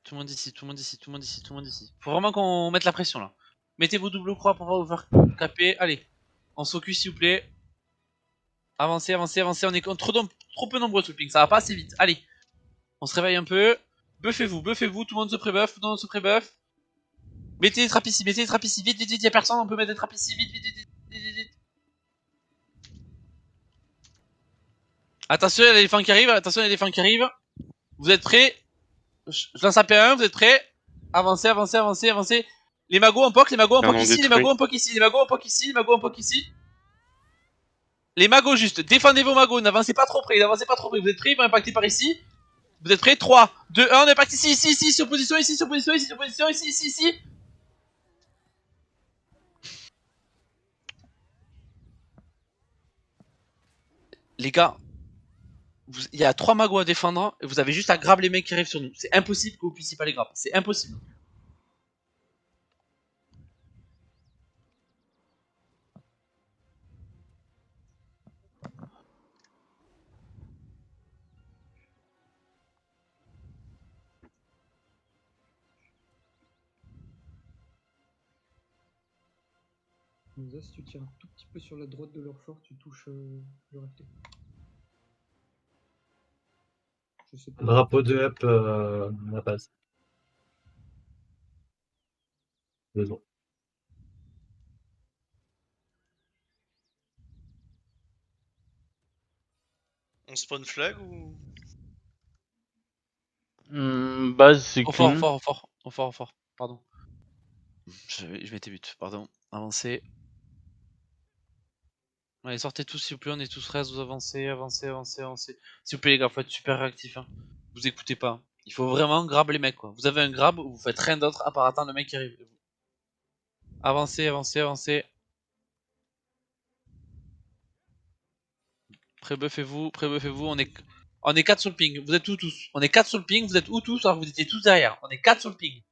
Tout le monde ici, tout le monde ici, tout le monde ici, tout le monde ici. Faut vraiment qu'on mette la pression là. Mettez vos doubles croix pour pas vous faire caper. Allez, on se focus s'il vous plaît. Avancez, avancez, avancez. On est trop peu nombreux sur le ping, ça va pas assez vite. Allez, on se réveille un peu. Buffez-vous, buffez-vous, tout le monde se pré-buff, tout le monde se pré-buff. Mettez les trappes ici, vite, vite, vite, y'a personne, on peut mettre des trappes ici, vite, vite, vite, vite, vite, vite. Attention, il y a l'éléphant qui arrive, attention, il y a l'éléphant qui arrive. Vous êtes prêts? Je lance un P1, vous êtes prêts? Avancez, avancez, avancez, avancez. Les magos en poc, les magos en Ah poc non, ici, les détruit. magos en poc ici, les magos en poc ici, les magos en poc ici. Les magos juste, défendez vos magos, n'avancez pas trop près, n'avancez pas trop près. Vous êtes prêts, ils vont impacter par ici. Vous êtes prêts? 3, 2, 1, on impacte ici, ici, ici, sur position, ici, sur position, ici, sur position, ici, ici, ici. Les gars, il y a 3 magos à défendre et vous avez juste à grab les mecs qui arrivent sur nous. C'est impossible que vous puissiez pas les grab, c'est impossible. Hamza, si tu tires un tout petit peu sur la droite de leur fort, tu touches le RFT. Je sais pas. Drapeau de up la base. Besoin. On spawn flag ou. Base, c'est Au fort, au clean. fort, au fort, au fort, au fort, pardon. Je m'étais but, pardon. Avancez. Allez, sortez tous s'il vous plaît, on est tous restes, vous avancez, avancez, avancez, avancez. S'il vous plaît les gars, faut être super réactif. Hein. Vous écoutez pas. Il faut vraiment grab les mecs quoi. Vous avez un grab, vous faites rien d'autre à part attendre le mec qui arrive. Avancez, avancez, avancez. Pré-buffez-vous, on est 4 sur le ping. Vous êtes où tous? On est 4 sur le ping, vous êtes où tous? Alors vous étiez tous derrière. On est 4 sur le ping.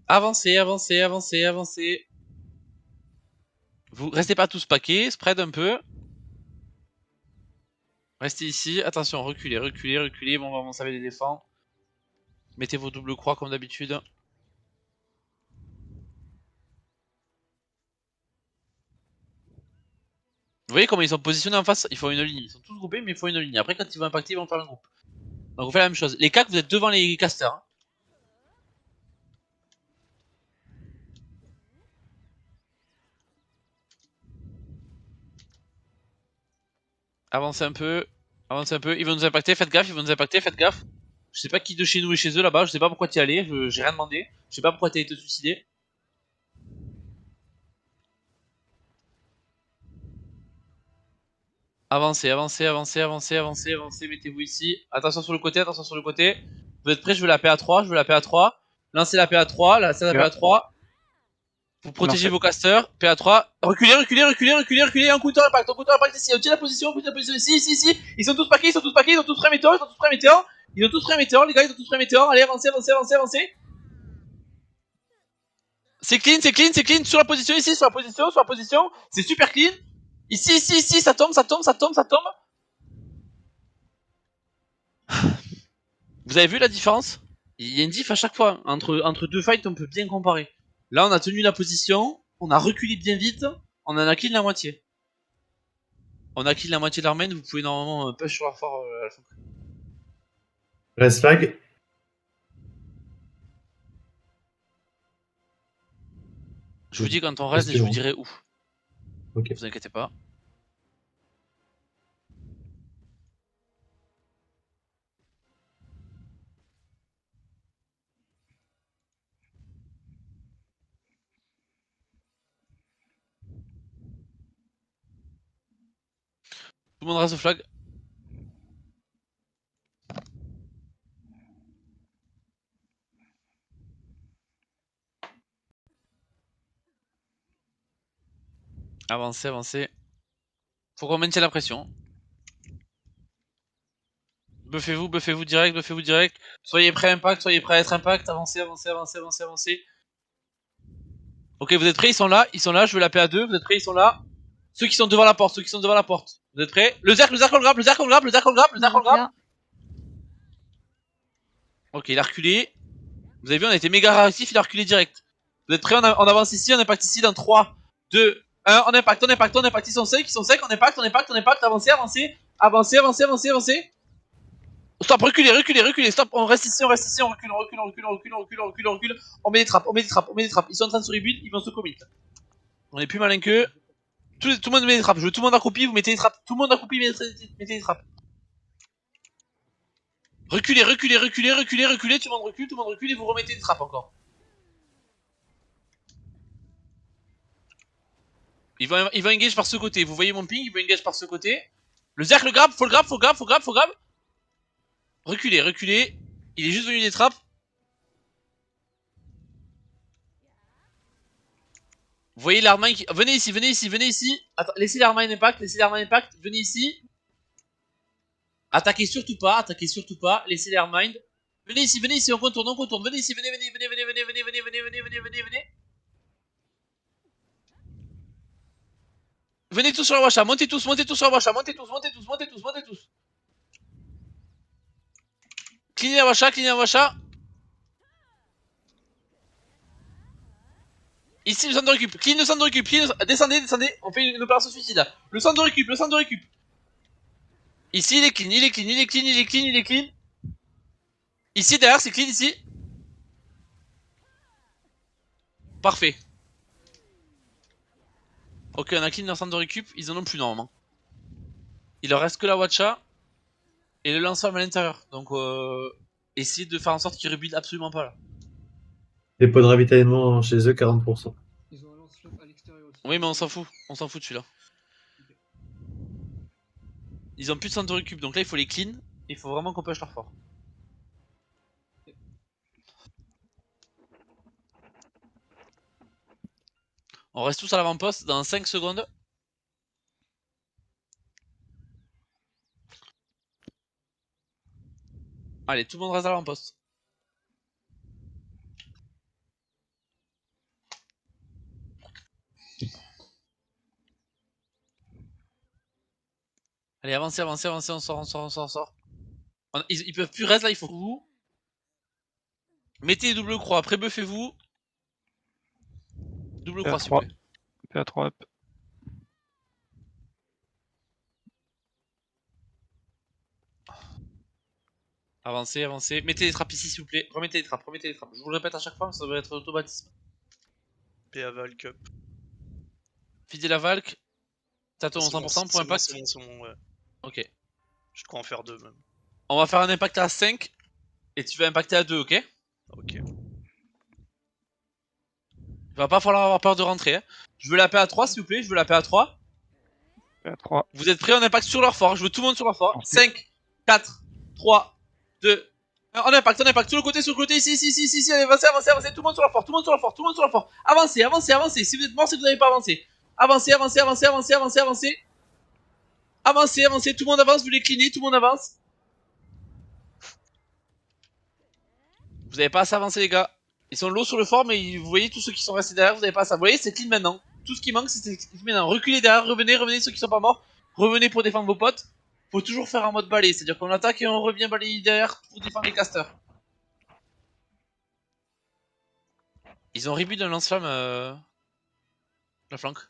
Avancez, avancez, avancez, avancez. Vous restez pas tous paquets, spread un peu. Restez ici, attention, reculez, reculez, reculez, bon, on va savait les défendre. Mettez vos doubles croix comme d'habitude. Vous voyez comment ils sont positionnés en face? Il faut une ligne, ils sont tous groupés mais il faut une ligne. Après quand ils vont impacter, ils vont faire un groupe. Donc on fait la même chose. Les cacs, vous êtes devant les casters. Hein. Avancez un peu, avancez un peu, ils vont nous impacter, faites gaffe, ils vont nous impacter, faites gaffe. Je sais pas qui de chez nous est chez eux là-bas, je sais pas pourquoi t'y allais, j'ai rien demandé. Je sais pas pourquoi t'as été te suicider. Avancez, avancez, avancez, avancez, avancez, avancez, mettez-vous ici. Attention sur le côté, attention sur le côté. Vous êtes prêts? Je veux la PA3, je veux la PA3. Lancez la PA3, lancez la PA3. Vous protégez vos casters, PA3. Reculez, reculez, reculez, reculez, reculez. Un coup de impact ici. On tient la position, on tient la position ici, ici, ici. Ils sont tous paquets, ils sont tous paquets, ils ont tous frais météor, ils ont tous frais météor. Ils ont tous frais météor, les gars, ils ont tous frais météor. Allez, avancez, avancez, avancez, avancez. C'est clean, c'est clean, c'est clean. Sur la position ici, sur la position, sur la position. C'est super clean. Ici, ici, ici, ça tombe, ça tombe, ça tombe, ça tombe. Vous avez vu la différence? Il y a une diff à chaque fois. Entre deux fights, on peut bien comparer. Là, on a tenu la position, on a reculé bien vite, on en a kill la moitié. On a kill la moitié de l'armée, vous pouvez normalement push sur la fort à la fin. Reste flag. Je vous dis quand on reste et je vous dirai où. Ok. Vous inquiétez pas. Tout le monde reste au flag. Avancez, avancez. Faut qu'on maintienne la pression. Buffez-vous, buffez-vous direct, buffez-vous direct. Soyez prêts à impact, soyez prêts à être impact. Avancez, avancez, avancez, avancez, avancez. Ok, vous êtes prêts, ils sont là, je veux la PA2, vous êtes prêts, ils sont là. Ceux qui sont devant la porte, ceux qui sont devant la porte. Vous êtes prêts? Le cercle on le grappe, le cercle on le grappe, le cercle on le grappe, le cercle on le grappe. Ok, il a reculé. Vous avez vu, on a été méga réactif, il a reculé direct. Vous êtes prêts? On avance ici, on impacte ici dans 3, 2, 1, on impacte, on impacte, on impacte. Ils sont secs, on impacte, on impacte, on impacte. Avancez, avancez, avancez, avancez, avancez, avancez. Stop, reculez, reculez, reculez, stop, on reste ici, on recule, on recule, on recule, on recule, on recule, on recule, on recule. On met des trappes, on met des trappes, on met des trappes. Ils sont en train de se rebuild, ils vont se commit. On est plus malin qu'eux. Tout le monde met des trappes, je veux tout le monde accroupi, vous mettez des trappes. Tout le monde accroupi, mettez des trappes. Reculez, reculez, reculez, reculez, reculez, tout le monde recule et vous remettez des trappes encore. Il va engage par ce côté, vous voyez mon ping, il va engage par ce côté. Le Zerk le grab, faut le grab, faut grab, faut grab, faut grab. Reculez, reculez. Il est juste venu des trappes. Vous voyez l'armine qui... Venez ici, venez ici, venez ici. Attends, laissez l'armine impact, laissez l'armine impact. Venez ici. Attaquez surtout pas, laissez l'armine. Venez ici, on contourne, Venez ici, venez, venez, venez, venez, venez, venez, venez, venez, venez, venez, venez, venez. Venez tous sur la Washa, montez tous sur la Washa, montez tous. Cleanez la Washa. Ici le centre de récup, clean le centre de récup, descendez, on fait une opération suicide là. Le centre de récup. Ici il est clean. Ici derrière c'est clean ici. Parfait. Ok, on a clean leur centre de récup, ils en ont plus normalement. Il leur reste que la Watcha et le lance-flamme à l'intérieur. Donc essayez de faire en sorte qu'ils rebuild absolument pas là. Les pots de ravitaillement chez eux, 40%. Ils ont un lance-flamme à l'extérieur aussi. Oui mais on s'en fout de celui-là. Ils ont plus de centre de récup, donc là il faut les clean. Il faut vraiment qu'on push leur fort. On reste tous à l'avant-poste dans 5 secondes. Allez, tout le monde reste à l'avant-poste. Allez, avancez, on sort. Ils peuvent plus rester là, il faut que vous. Mettez les double croix, pré-buffez-vous. Double croix s'il vous plaît. PA3 up. Avancez. Mettez les trappes ici s'il vous plaît. Remettez les trappes. Je vous le répète à chaque fois, mais ça doit être automatisme. PA Valk up. Fidez la Valk. Tato en C'est bon, 100% pour impact. c'est bon, ouais. Ok. Je crois en faire 2 même. On va faire un impact à 5. Et tu vas impacter à 2, ok? Ok. Il va pas falloir avoir peur de rentrer. Hein. Je veux la paix à 3 s'il vous plaît. PA3. Vous êtes prêts? On impact sur leur fort. Je veux tout le monde sur leur fort. 5, 4, 3, 2. On impact. Sur le côté, ici. Allez, avancez. Tout le monde sur leur fort. Avancez. Si vous êtes mort, c'est que vous n'avez pas avancé. Avancez. Tout le monde avance. Vous les cleanez. Tout le monde avance. Vous avez pas assez avancé, les gars. Ils sont low sur le fort, mais vous voyez tous ceux qui sont restés derrière. Vous avez pas assez. Vous voyez, c'est clean maintenant. Tout ce qui manque, c'est clean maintenant. Reculez derrière. Revenez ceux qui sont pas morts. Revenez pour défendre vos potes. Faut toujours faire un mode balai, c'est-à-dire qu'on attaque et on revient balayer derrière pour défendre les casters. Ils ont rebuild un lance-flamme la flanque.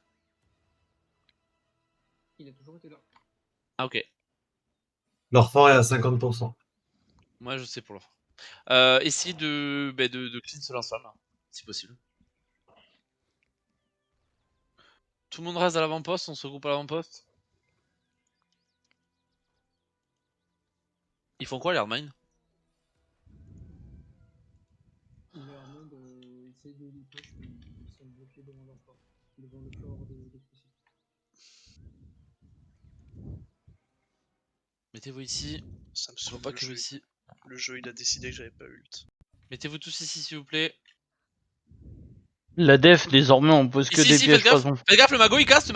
Il a toujours été là. Ah ok. Leur fort est à 50%. Moi je sais pour leur fort. Essayez de clean ce lance-flamme, si possible. Tout le monde reste à l'avant-poste, on se regroupe à l'avant-poste. Ils font quoi les hardmines? Les Armands essayent de les push, mais ils sont bloqués devant leur fort. Devant le fort des crucifix. Mettez-vous ici. Ça me Je vois saoule pas le que jeu. vous ici. Le jeu il a décidé que j'avais pas ult. Mettez-vous tous ici s'il vous plaît. La def, désormais, on pose que des pièges poison. Faites gaffe, le mago il casse là.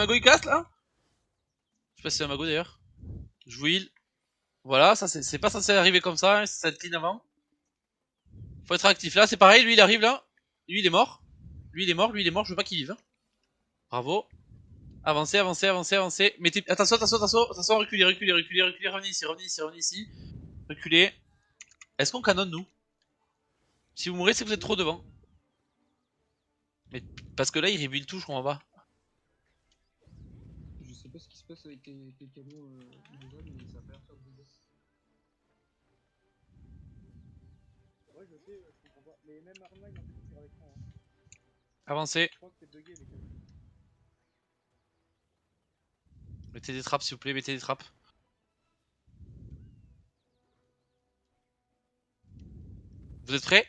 Je sais pas si c'est un mago d'ailleurs. Je vous heal. Voilà, ça c'est pas censé arriver comme ça, hein, ça va être clean avant. Faut être actif là, c'est pareil, lui il arrive là. Lui il est mort, je veux pas qu'il vive. Hein. Bravo. Avancez. Mettez. Attention, reculez, revenez ici. Reculez. Est-ce qu'on canonne nous? Si vous mourrez, c'est que vous êtes trop devant. Mais parce que là il rebuild tout, je crois en bas. Je sais pas ce qui se passe avec les canons déjà, mais ça a pas l'air de faire de dégâts. Ouais, je sais, je comprends pas. Mais même Armline, en fait, il tire avec moi. Hein. Avancez. Je pense que c'est bugué, les canons. Mettez des trappes s'il vous plaît, mettez des trappes. Vous êtes prêts?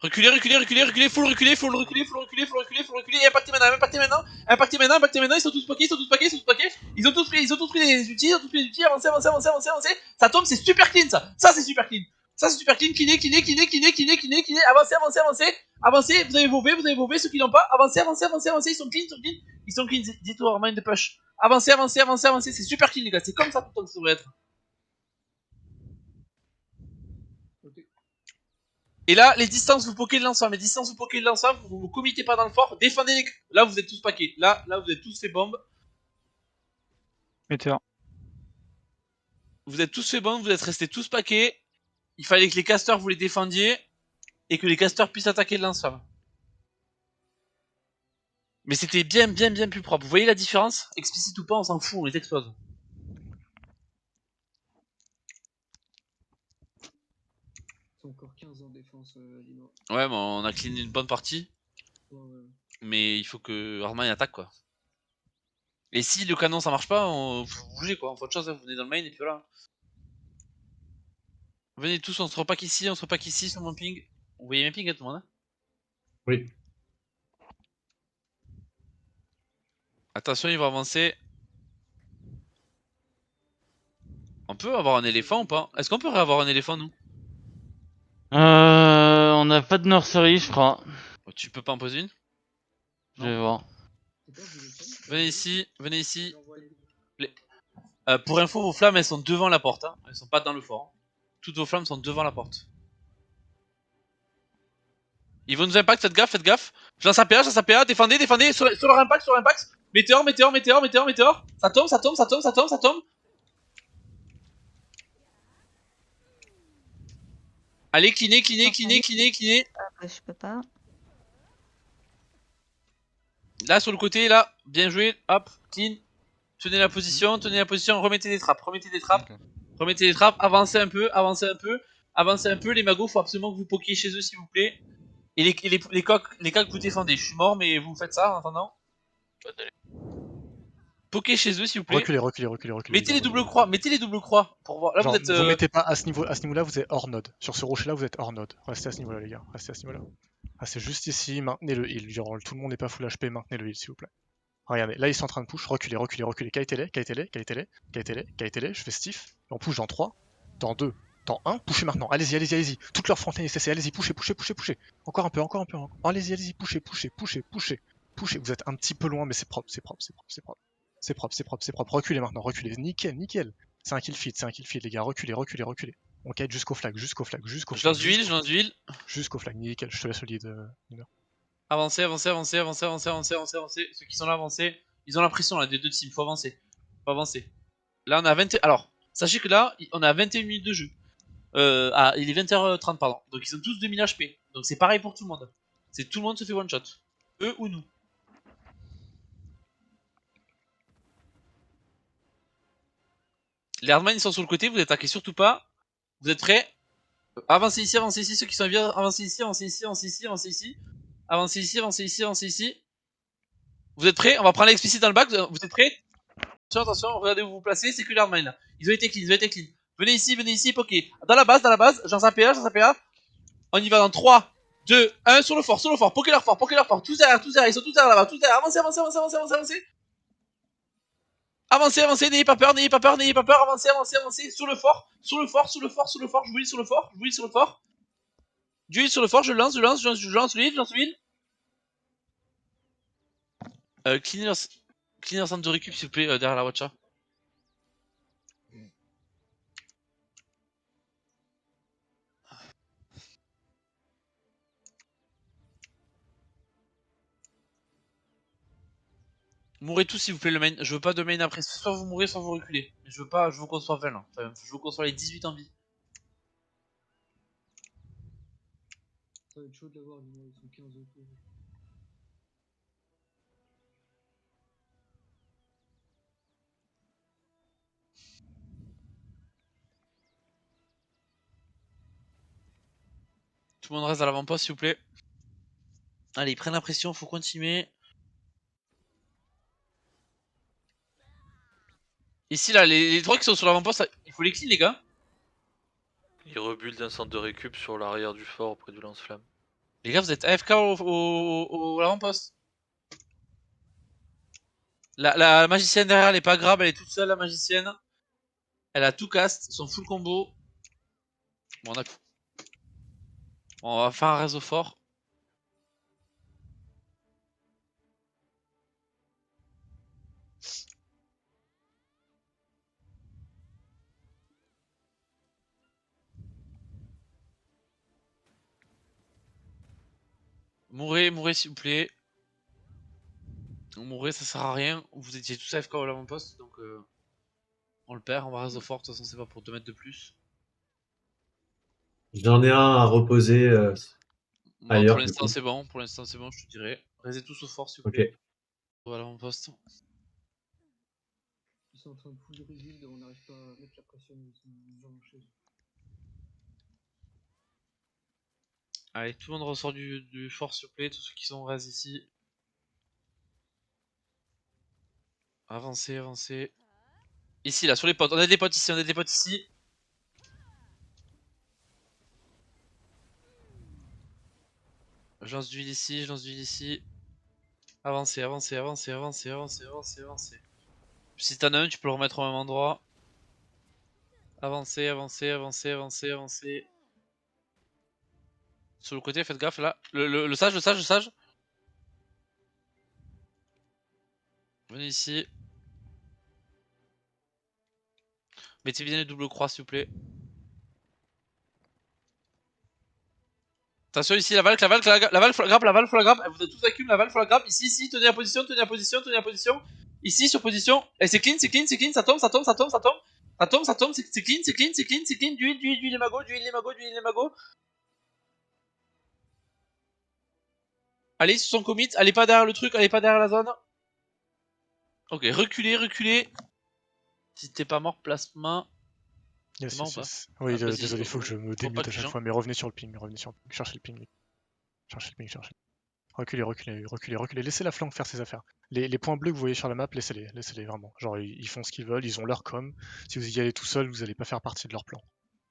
Reculez, reculez, reculez, reculez, faut le reculer, faut le reculer, faut le reculer, faut le reculer, faut le reculer, et impactez maintenant, impactez maintenant, impactez maintenant, impactez maintenant, ils sont tous paqués, ils sont tous paqués, ils sont tous paqués, ils ont tous pris les outils, ils ont tous pris les outils, avancez, avancez, avancez, avancez, avancez, ça tombe, c'est super clean ça c'est super clean, ça c'est super clean, kiné, kiné, kiné, kiné, kiné, kiné, kiné, avancez, avancez, avancez, avancez, vous avez vos V, ceux qui n'ont pas, avancez, avancez, avancez, avancez, ils sont clean, ils sont clean, dites-toi, mind de push, avancez, avancez, avancez, avancez, c'est super clean les gars, c'est comme ça tout le temps que ça devrait être. Et là, les distances, vous pokez de l'ensemble. Les distances, vous pokez de l'ensemble. Vous committez pas dans le fort. Défendez les... Là, vous êtes tous paquets. Là, vous êtes tous fait bombe. Météor. Vous êtes tous fait bombe. Vous êtes restés tous paquets. Il fallait que les casters, vous les défendiez. Et que les casters puissent attaquer de l'ensemble. Mais c'était bien plus propre. Vous voyez la différence? Explicite ou pas, on s'en fout. On les explose. C'est encore 15 en défense, Lino. Ouais, mais on a cleané une bonne partie. Ouais. Mais il faut que Armand attaque, quoi. Et si le canon ça marche pas, faut bouger quoi. On fait autre chose, vous venez dans le main et puis voilà. Venez tous, on se repack ici, sur mon ping. Vous voyez mes pings à tout le monde, hein? Oui. Attention, ils vont avancer. On peut avoir un éléphant ou pas? Est-ce qu'on peut avoir un éléphant nous? On n'a pas de nursery, je crois. Tu peux pas en poser une? Je vais voir. Venez ici, venez ici. Pour info, vos flammes elles sont devant la porte, hein. Elles sont pas dans le fort. Toutes vos flammes sont devant la porte. Ils vont nous impact, faites gaffe, faites gaffe. Je lance APA, défendez, défendez, sur leur impact, Météor, météor, météor, météor, météor. Ça tombe, ça tombe, ça tombe, ça tombe, ça tombe. Allez, cleaner, cleaner, cleaner, cleaner, cleaner. Après, je peux pas. Là, sur le côté, là, bien joué, hop, clean. Tenez la position, remettez des trappes, remettez des trappes, avancez un peu, avancez un peu, avancez un peu. Les magos, faut absolument que vous poquiez chez eux, s'il vous plaît. Et les coques, vous défendez. Je suis mort, mais vous faites ça en attendant. Pokez chez eux, s'il vous plaît. Reculez, reculez, reculez, reculez. Mettez les doubles croix, pour voir. Là, Genre, vous êtes. Vous mettez pas à ce niveau-là, vous êtes hors node. Sur ce rocher-là, vous êtes hors node. Restez à ce niveau-là, les gars. Restez à ce niveau-là. Restez juste ici, maintenez le heal. Genre, tout le monde n'est pas full HP, maintenez le heal, s'il vous plaît. Regardez, là, ils sont en train de push. Reculez, reculez, reculez. Kaitele, Kaitele, Kaitele, Kaitele, Kaitele. Je fais stiff. On push dans 3, dans 2, dans 1. Poussez maintenant. Allez-y, allez-y, allez-y. Toute leur frontière SSC. Allez-y, poussez, poussez, poussez, poussez. Encore un peu, encore un peu. Allez-y, allez-y, poussez, poussez, poussez, poussez. Poussez. Vous êtes un petit peu loin, mais c'est propre, c'est propre, c'est propre, c'est propre. C'est propre, c'est propre, c'est propre. Reculez maintenant, reculez. Nickel, nickel. C'est un kill feed, les gars. Reculez, reculez, reculez. On kite jusqu'au flag, jusqu'au flag, jusqu'au Je flag. lance d'huile, je lance d'huile. Jusqu'au flag, nickel. Je te laisse le lead, Nino. Avancez, avancez, avancez, avancez, avancez, avancez, avancez, avancez. Ceux qui sont là, avancez. Ils ont la pression là, des deux teams. Faut avancer. Faut avancer. Là, on a 20. Alors, sachez que là, on a 21 minutes de jeu. Il est 20h30, pardon. Donc, ils ont tous 2000 HP. Donc, c'est pareil pour tout le monde. C'est tout le monde se fait one shot. Eux ou nous. Les hardman ils sont sur le côté, vous attaquez surtout pas. Vous êtes prêts? Avancez ici, ceux qui sont vieux, avancez ici, avancez ici, avancez ici, avancez ici. Avancez ici, avancez ici, avancez ici. Vous êtes prêts? On va prendre l'explicite dans le bac, vous êtes prêts? Attention, regardez où vous vous placez, c'est que les hardman là. Ils ont été clean, Venez ici, poké. Dans la base, j'en APA, On y va dans 3, 2, 1, sur le fort, poké leur fort, tous derrière, ils sont tous derrière là-bas, tous derrière, avancez. Avancez, n'ayez pas peur, avancez, sur le fort, je vous lis sur le fort, je lance l'huile. Cleaner centre de récup s'il vous plaît, derrière la watcha. Mourrez tous s'il vous plaît le main, je veux pas de main après, soit vous mourrez, soit vous reculez. Je veux qu'on soit 20 là, enfin, je veux qu'on soit les 18 en vie. Ça va être chaud de l'avoir, ils sont 15 autour. Tout le monde reste à l'avant-poste s'il vous plaît. Allez, ils prennent la pression, faut continuer. Ici là, les 3 qui sont sur l'avant-poste, il faut les clean les gars. Il rebuild un centre de récup sur l'arrière du fort près du lance-flamme. Les gars, vous êtes AFK au l'avant-poste. La magicienne derrière, elle est pas grave, elle est toute seule, la magicienne. Elle a tout cast, son full combo. Bon, on va faire un réseau fort. Mourrez, mourrez s'il vous plaît. Mourrez, ça sert à rien. Vous étiez tous AFK au l'avant-poste, donc on le perd, on va réseau fort, de toute façon c'est pas pour 2 mètres de plus. J'en ai un à reposer Bon, ailleurs. pour Du l'instant coup. c'est bon, je te dirais. Raisez tous au fort s'il vous Ok. plaît. On va à l'avant-poste. Ils sont en train de full rebuild, on n'arrive pas à mettre la pression, ils sont en chez eux. Allez, tout le monde ressort du fort s'il vous plaît, tous ceux qui sont res ici. Avancez, avancez. Ici là, sur les potes, on a des potes ici, on a des potes ici. Je lance d'huile ici, je lance d'huile ici. Avancez, avancez, avancez, avancez, avancez, avancez, avancez. Si t'en as un, tu peux le remettre au même endroit. Avancez, avancez, avancez, avancez, avancez. Sur le côté, faites gaffe là. Le sage, le sage, le sage. Venez ici. Mettez bien les doubles croix s'il vous plaît. Attention ici, la valve, la valve, la valve, faut la grappe, la valve, faut la grappe. Vous êtes tous accum, la valve, faut la grappe. Ici, ici, tenez la position, tenez la position, tenez la position. Ici, sur position. Et c'est clean, c'est clean, c'est clean, ça tombe, ça tombe, ça tombe, ça tombe. Ça tombe, ça tombe, c'est clean, c'est clean, c'est clean, c'est clean. D'huile, d'huile, d'huile, les magots, d'huile, les magots, d'huile, les magots. Allez, sur son commit, allez pas derrière le truc, allez pas derrière la zone. Ok, reculez, reculez. Si t'es pas mort, place-main. Yes, T'es mort yes, ou pas? yes. Oui, Ah, vas-y, désolé, il faut que je me pas démute à de chaque gens. fois, mais revenez sur le ping, revenez sur le ping. Cherchez le ping. Cherchez le ping, cherchez. Reculez, reculez, reculez, reculez. Laissez la flanque faire ses affaires. Les points bleus que vous voyez sur la map, laissez-les vraiment. Genre, ils font ce qu'ils veulent, ils ont leur com. Si vous y allez tout seul, vous allez pas faire partie de leur plan.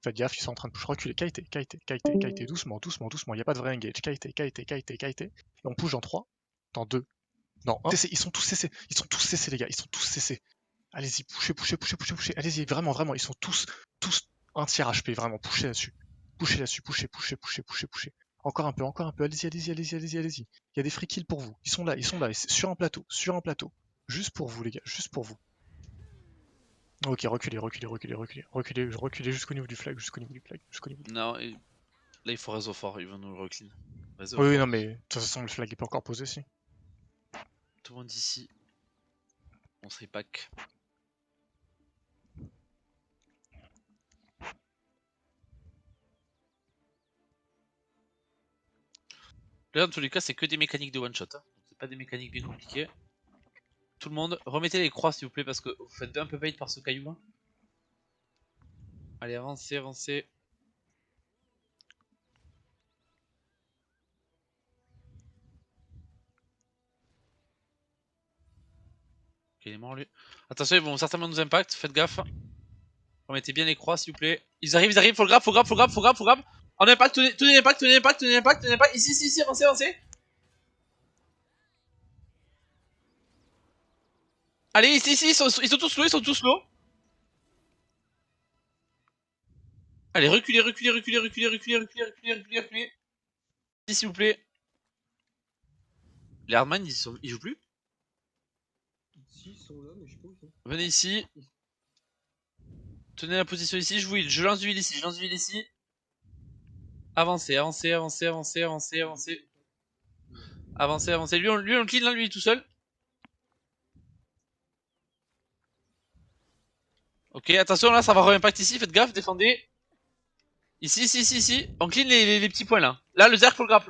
Faites gaffe, ils sont en train de push. Reculez, kite, doucement, doucement, doucement. Il y a pas de vrai engage. Kite. Et on push dans 3, dans 2, dans 1. Ils sont tous cessés, les gars, ils sont tous cessés. Allez-y, poussez. Allez-y, vraiment, vraiment, ils sont tous un tiers HP, vraiment, poussez là-dessus. Poussez là-dessus, poussez. Encore un peu, allez-y. Il y a des free kills pour vous. Ils sont là, sur un plateau. Juste pour vous, les gars, juste pour vous. Ok, reculez jusqu'au niveau du flag, Non, et... là il faut réseau fort, ils vont nous le reclean. Oui, non, mais de toute façon, le flag est pas encore posé, si. Tout le monde ici. On se repack. Là, dans tous les cas, c'est que des mécaniques de one shot. Hein. C'est pas des mécaniques bien compliquées. Tout le monde, remettez les croix s'il vous plaît parce que vous faites un peu bait par ce caillou. Allez, avancez, avancez. Ok, il est mort lui. Attention, ils vont certainement nous impact, faites gaffe. Remettez bien les croix s'il vous plaît. Ils arrivent, faut le grab, faut grab. En impact, tenez l'impact. Ici, avancez. Allez, ici, ils sont tous low. Allez, reculez. Ici, s'il vous plaît. Les Hardman, ils jouent plus. Si, ils sont là, mais je sais pas où ils sont. Venez ici. Tenez la position ici, je lance du heal ici. Avancez. Lui, on le clean là, lui, tout seul. Ok, attention, là, ça va re-impact ici, faites gaffe, défendez. Ici. On clean les petits points là. Là, le Zerg, faut le grab.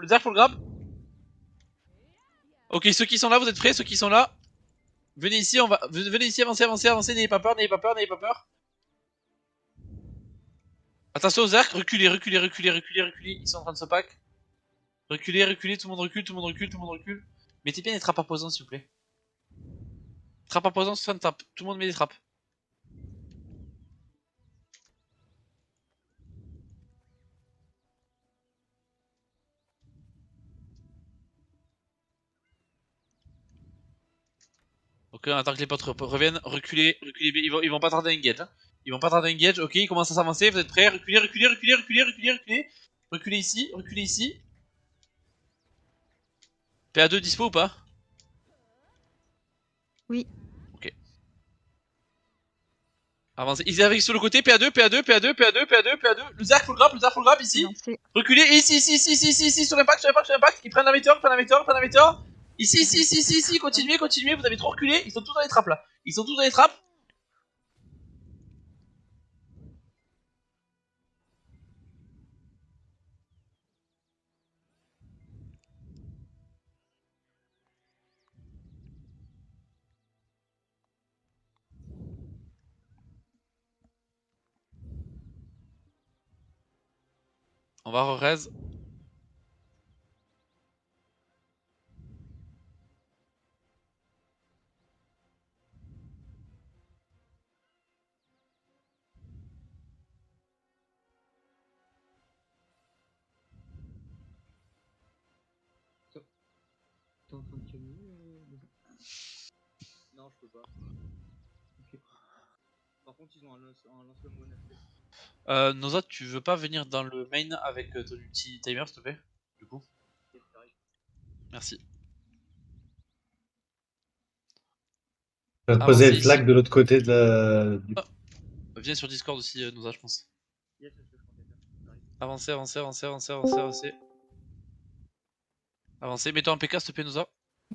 Ok, ceux qui sont là, vous êtes prêts, ceux qui sont là. Venez ici, avancez, n'ayez pas peur. Attention aux Zerg, reculez. Ils sont en train de se pack. Reculez, tout le monde recule. Mettez bien les trappes à poison, s'il vous plaît. Trappe à poison, ça tape. Tout le monde met des trappes. Ok, on attend que les potes reviennent. Reculez, reculez. Ils vont pas tarder à engage. Hein. Ils vont pas tarder à engage. Ok, ils commencent à s'avancer. Vous êtes prêts? Reculez, reculez, reculez, reculez, reculez, reculez. Reculez ici, reculez ici. PA2 dispo ou pas? Oui. Ok. Avancez. Ils arrivent sur le côté. PA2, PA2, PA2, PA2, PA2, PA2. Le Zerg full grab ici. Reculez. Et ici, sur l'impact, sur l'impact. Ils prennent la météore, prennent la météore, prennent la météore. Ici, continuez, continuez. Vous avez trop reculé. Ils sont tous dans les trappes là. Ils sont tous dans les trappes. On va re-raise. T'es en train de calmer Non, je peux pas. Ok. Par contre, ils ont un lance-flamme one HP. Noza, tu veux pas venir dans le main avec ton ulti timer, s'il te plaît? Du coup. Merci. Tu vas poser le flag de l'autre côté de la. Viens sur Discord aussi, Noza, je pense. Yes, Avancez, avancez, avancez, avancez, avancez, avancez. Avancez, mets-toi en PK, s'il te plaît, Noza.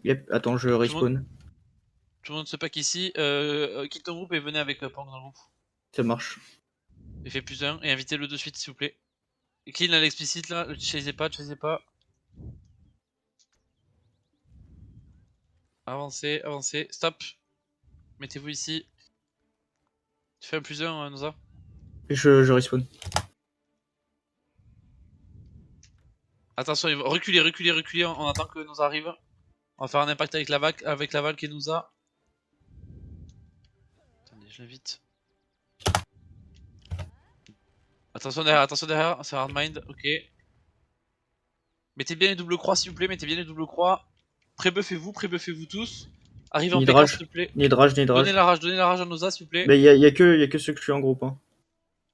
Yep, attends, je respawn. Tout le monde se pack ici. Quitte ton groupe et venez avec Pang dans le groupe. Ça marche. Et fait plus un et invitez-le de suite, s'il vous plaît. Et clean à l'explicite là, le chassez pas, chassez pas. Avancez, avancez, stop. Mettez-vous ici. Tu fais un plus un, Noza. Je respawn. Attention, reculez, reculez, reculez, on attend que Noza arrive. On va faire un impact avec la Valk et Noza. Attendez, je l'invite. Attention derrière, c'est hardmind, ok. Mettez bien les doubles croix s'il vous plaît, mettez bien les doubles croix. Prébuffez-vous tous. Arrivez en PK s'il te plaît. Ni de rage. Donnez la rage à Noza s'il vous plaît. Mais y a que ceux que je suis en groupe. Hein.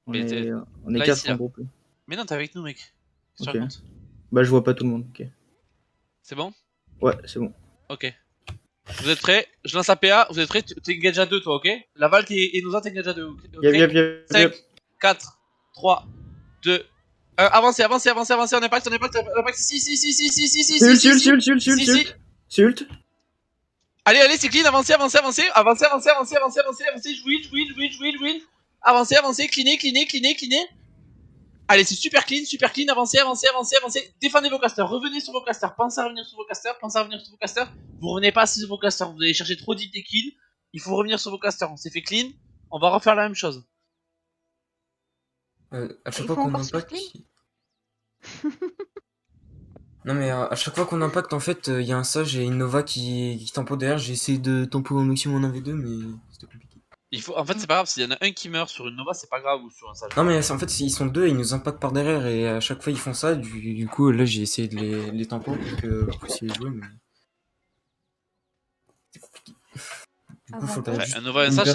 On Mais est 4 en groupe. Mais non, t'es avec nous, mec. Ok. Bah, je vois pas tout le monde. Ok. C'est bon? Ouais, c'est bon. Ok. Vous êtes prêts? Je lance APA, vous êtes prêts? T'es engage à 2 toi, ok? La Valk et Noza t'es engage à 2. Okay? Yep. 5, 4, 3, 2, 1. Avancez, on impact ici. Sult. Allez, c'est clean, avancez. Jouez. Avancez, cleanez. Allez, c'est super clean, avancez. Défendez vos casters, revenez sur vos casters, pensez à revenir sur vos casters. Vous revenez pas sur vos casters, vous allez chercher trop deep des kills. Il faut revenir sur vos casters, on s'est fait clean, on va refaire la même chose. À chaque fois qu'on impacte. Non mais à chaque fois qu'on impacte, en fait, il y a un sage et une Nova qui tempo derrière. J'ai essayé de tempo au maximum en 1v2, mais c'était compliqué. En fait, c'est pas grave, s'il y en a un qui meurt sur une Nova, c'est pas grave, ou sur un sage. Non mais en fait, ils sont deux et ils nous impactent par derrière, et à chaque fois ils font ça. Du coup, là j'ai essayé de les tempo pour que vous puissiez les jouer, mais c'est compliqué. Du coup, faut juste un Nova et un sage,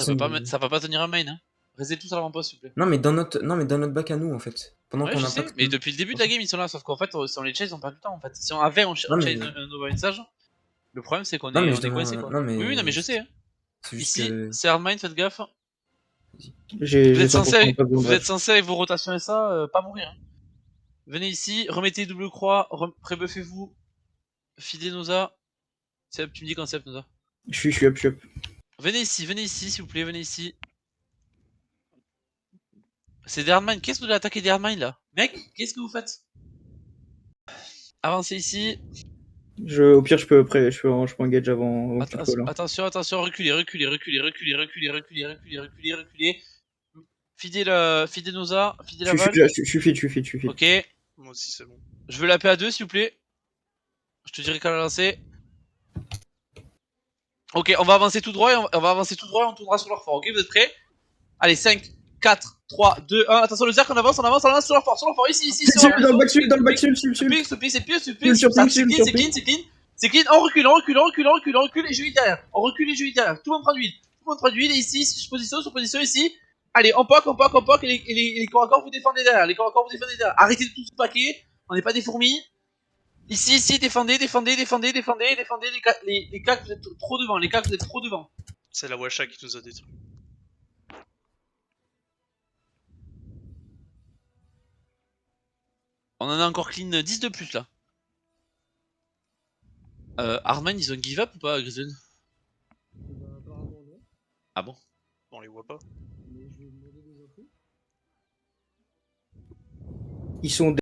ça peut pas tenir un main, hein. Restez tous à l'avant-poste, s'il vous plaît. Non mais dans notre bac à nous, en fait. Pendant qu'on impacte. Mais depuis le début de la game, ils sont là, sauf qu'en fait, si on les chase, on perd du temps en fait. Si on avait chase un Nova et un sage, le problème c'est qu'on est coincé quoi. Oui, non, mais je sais. Hein. Ici, c'est hardmind, faites gaffe. Vous êtes censé avec vos rotations et ça, pas mourir. Hein. Venez ici, remettez double croix, prébuffez-vous, fidez Noza. Tu me dis quand c'est up, Noza. Je suis up. Venez ici, s'il vous plaît, venez ici. C'est des hardmine, qu'est-ce que vous voulez attaquer des hardmine là? Mec, qu'est-ce que vous faites? Avancez ici. Au pire, je peux engage avant. Attention, reculez. Fidez Noza, fidez la balle. Je suis fit. Ok. Moi aussi, c'est bon. Je veux la PA2 s'il vous plaît. Je te dirai quand la lancer. Ok, on va avancer tout droit et on tournera sur leur fort. Ok, vous êtes prêts? Allez, 5, 4, 3, 2, 1. Attention, le Zerg, on avance sur leur fort. Ici. Dans le back, c'est clean. C'est clean, on recule, on recule, on recule, on recule, on recule, et je vais derrière. On recule et je vais derrière. Tout le monde prend de l'huile. Tout le monde prend de l'huile, et ici, sur position ici. Allez, on poke, et les corps à corps, vous défendez derrière. Les corps à corps, vous défendez derrière. Arrêtez de tout se paquer. On n'est pas des fourmis. Ici, défendez. Les cas, vous êtes trop devant. Les cas, vous êtes trop devant. C'est la Washa qui nous a détruit. On en a encore clean 10 de plus là. Hardman, ils ont give up ou pas, Grison? Bah, apparemment non. Ah bon? On les voit pas. Mais je vais demander des infos. Ils sont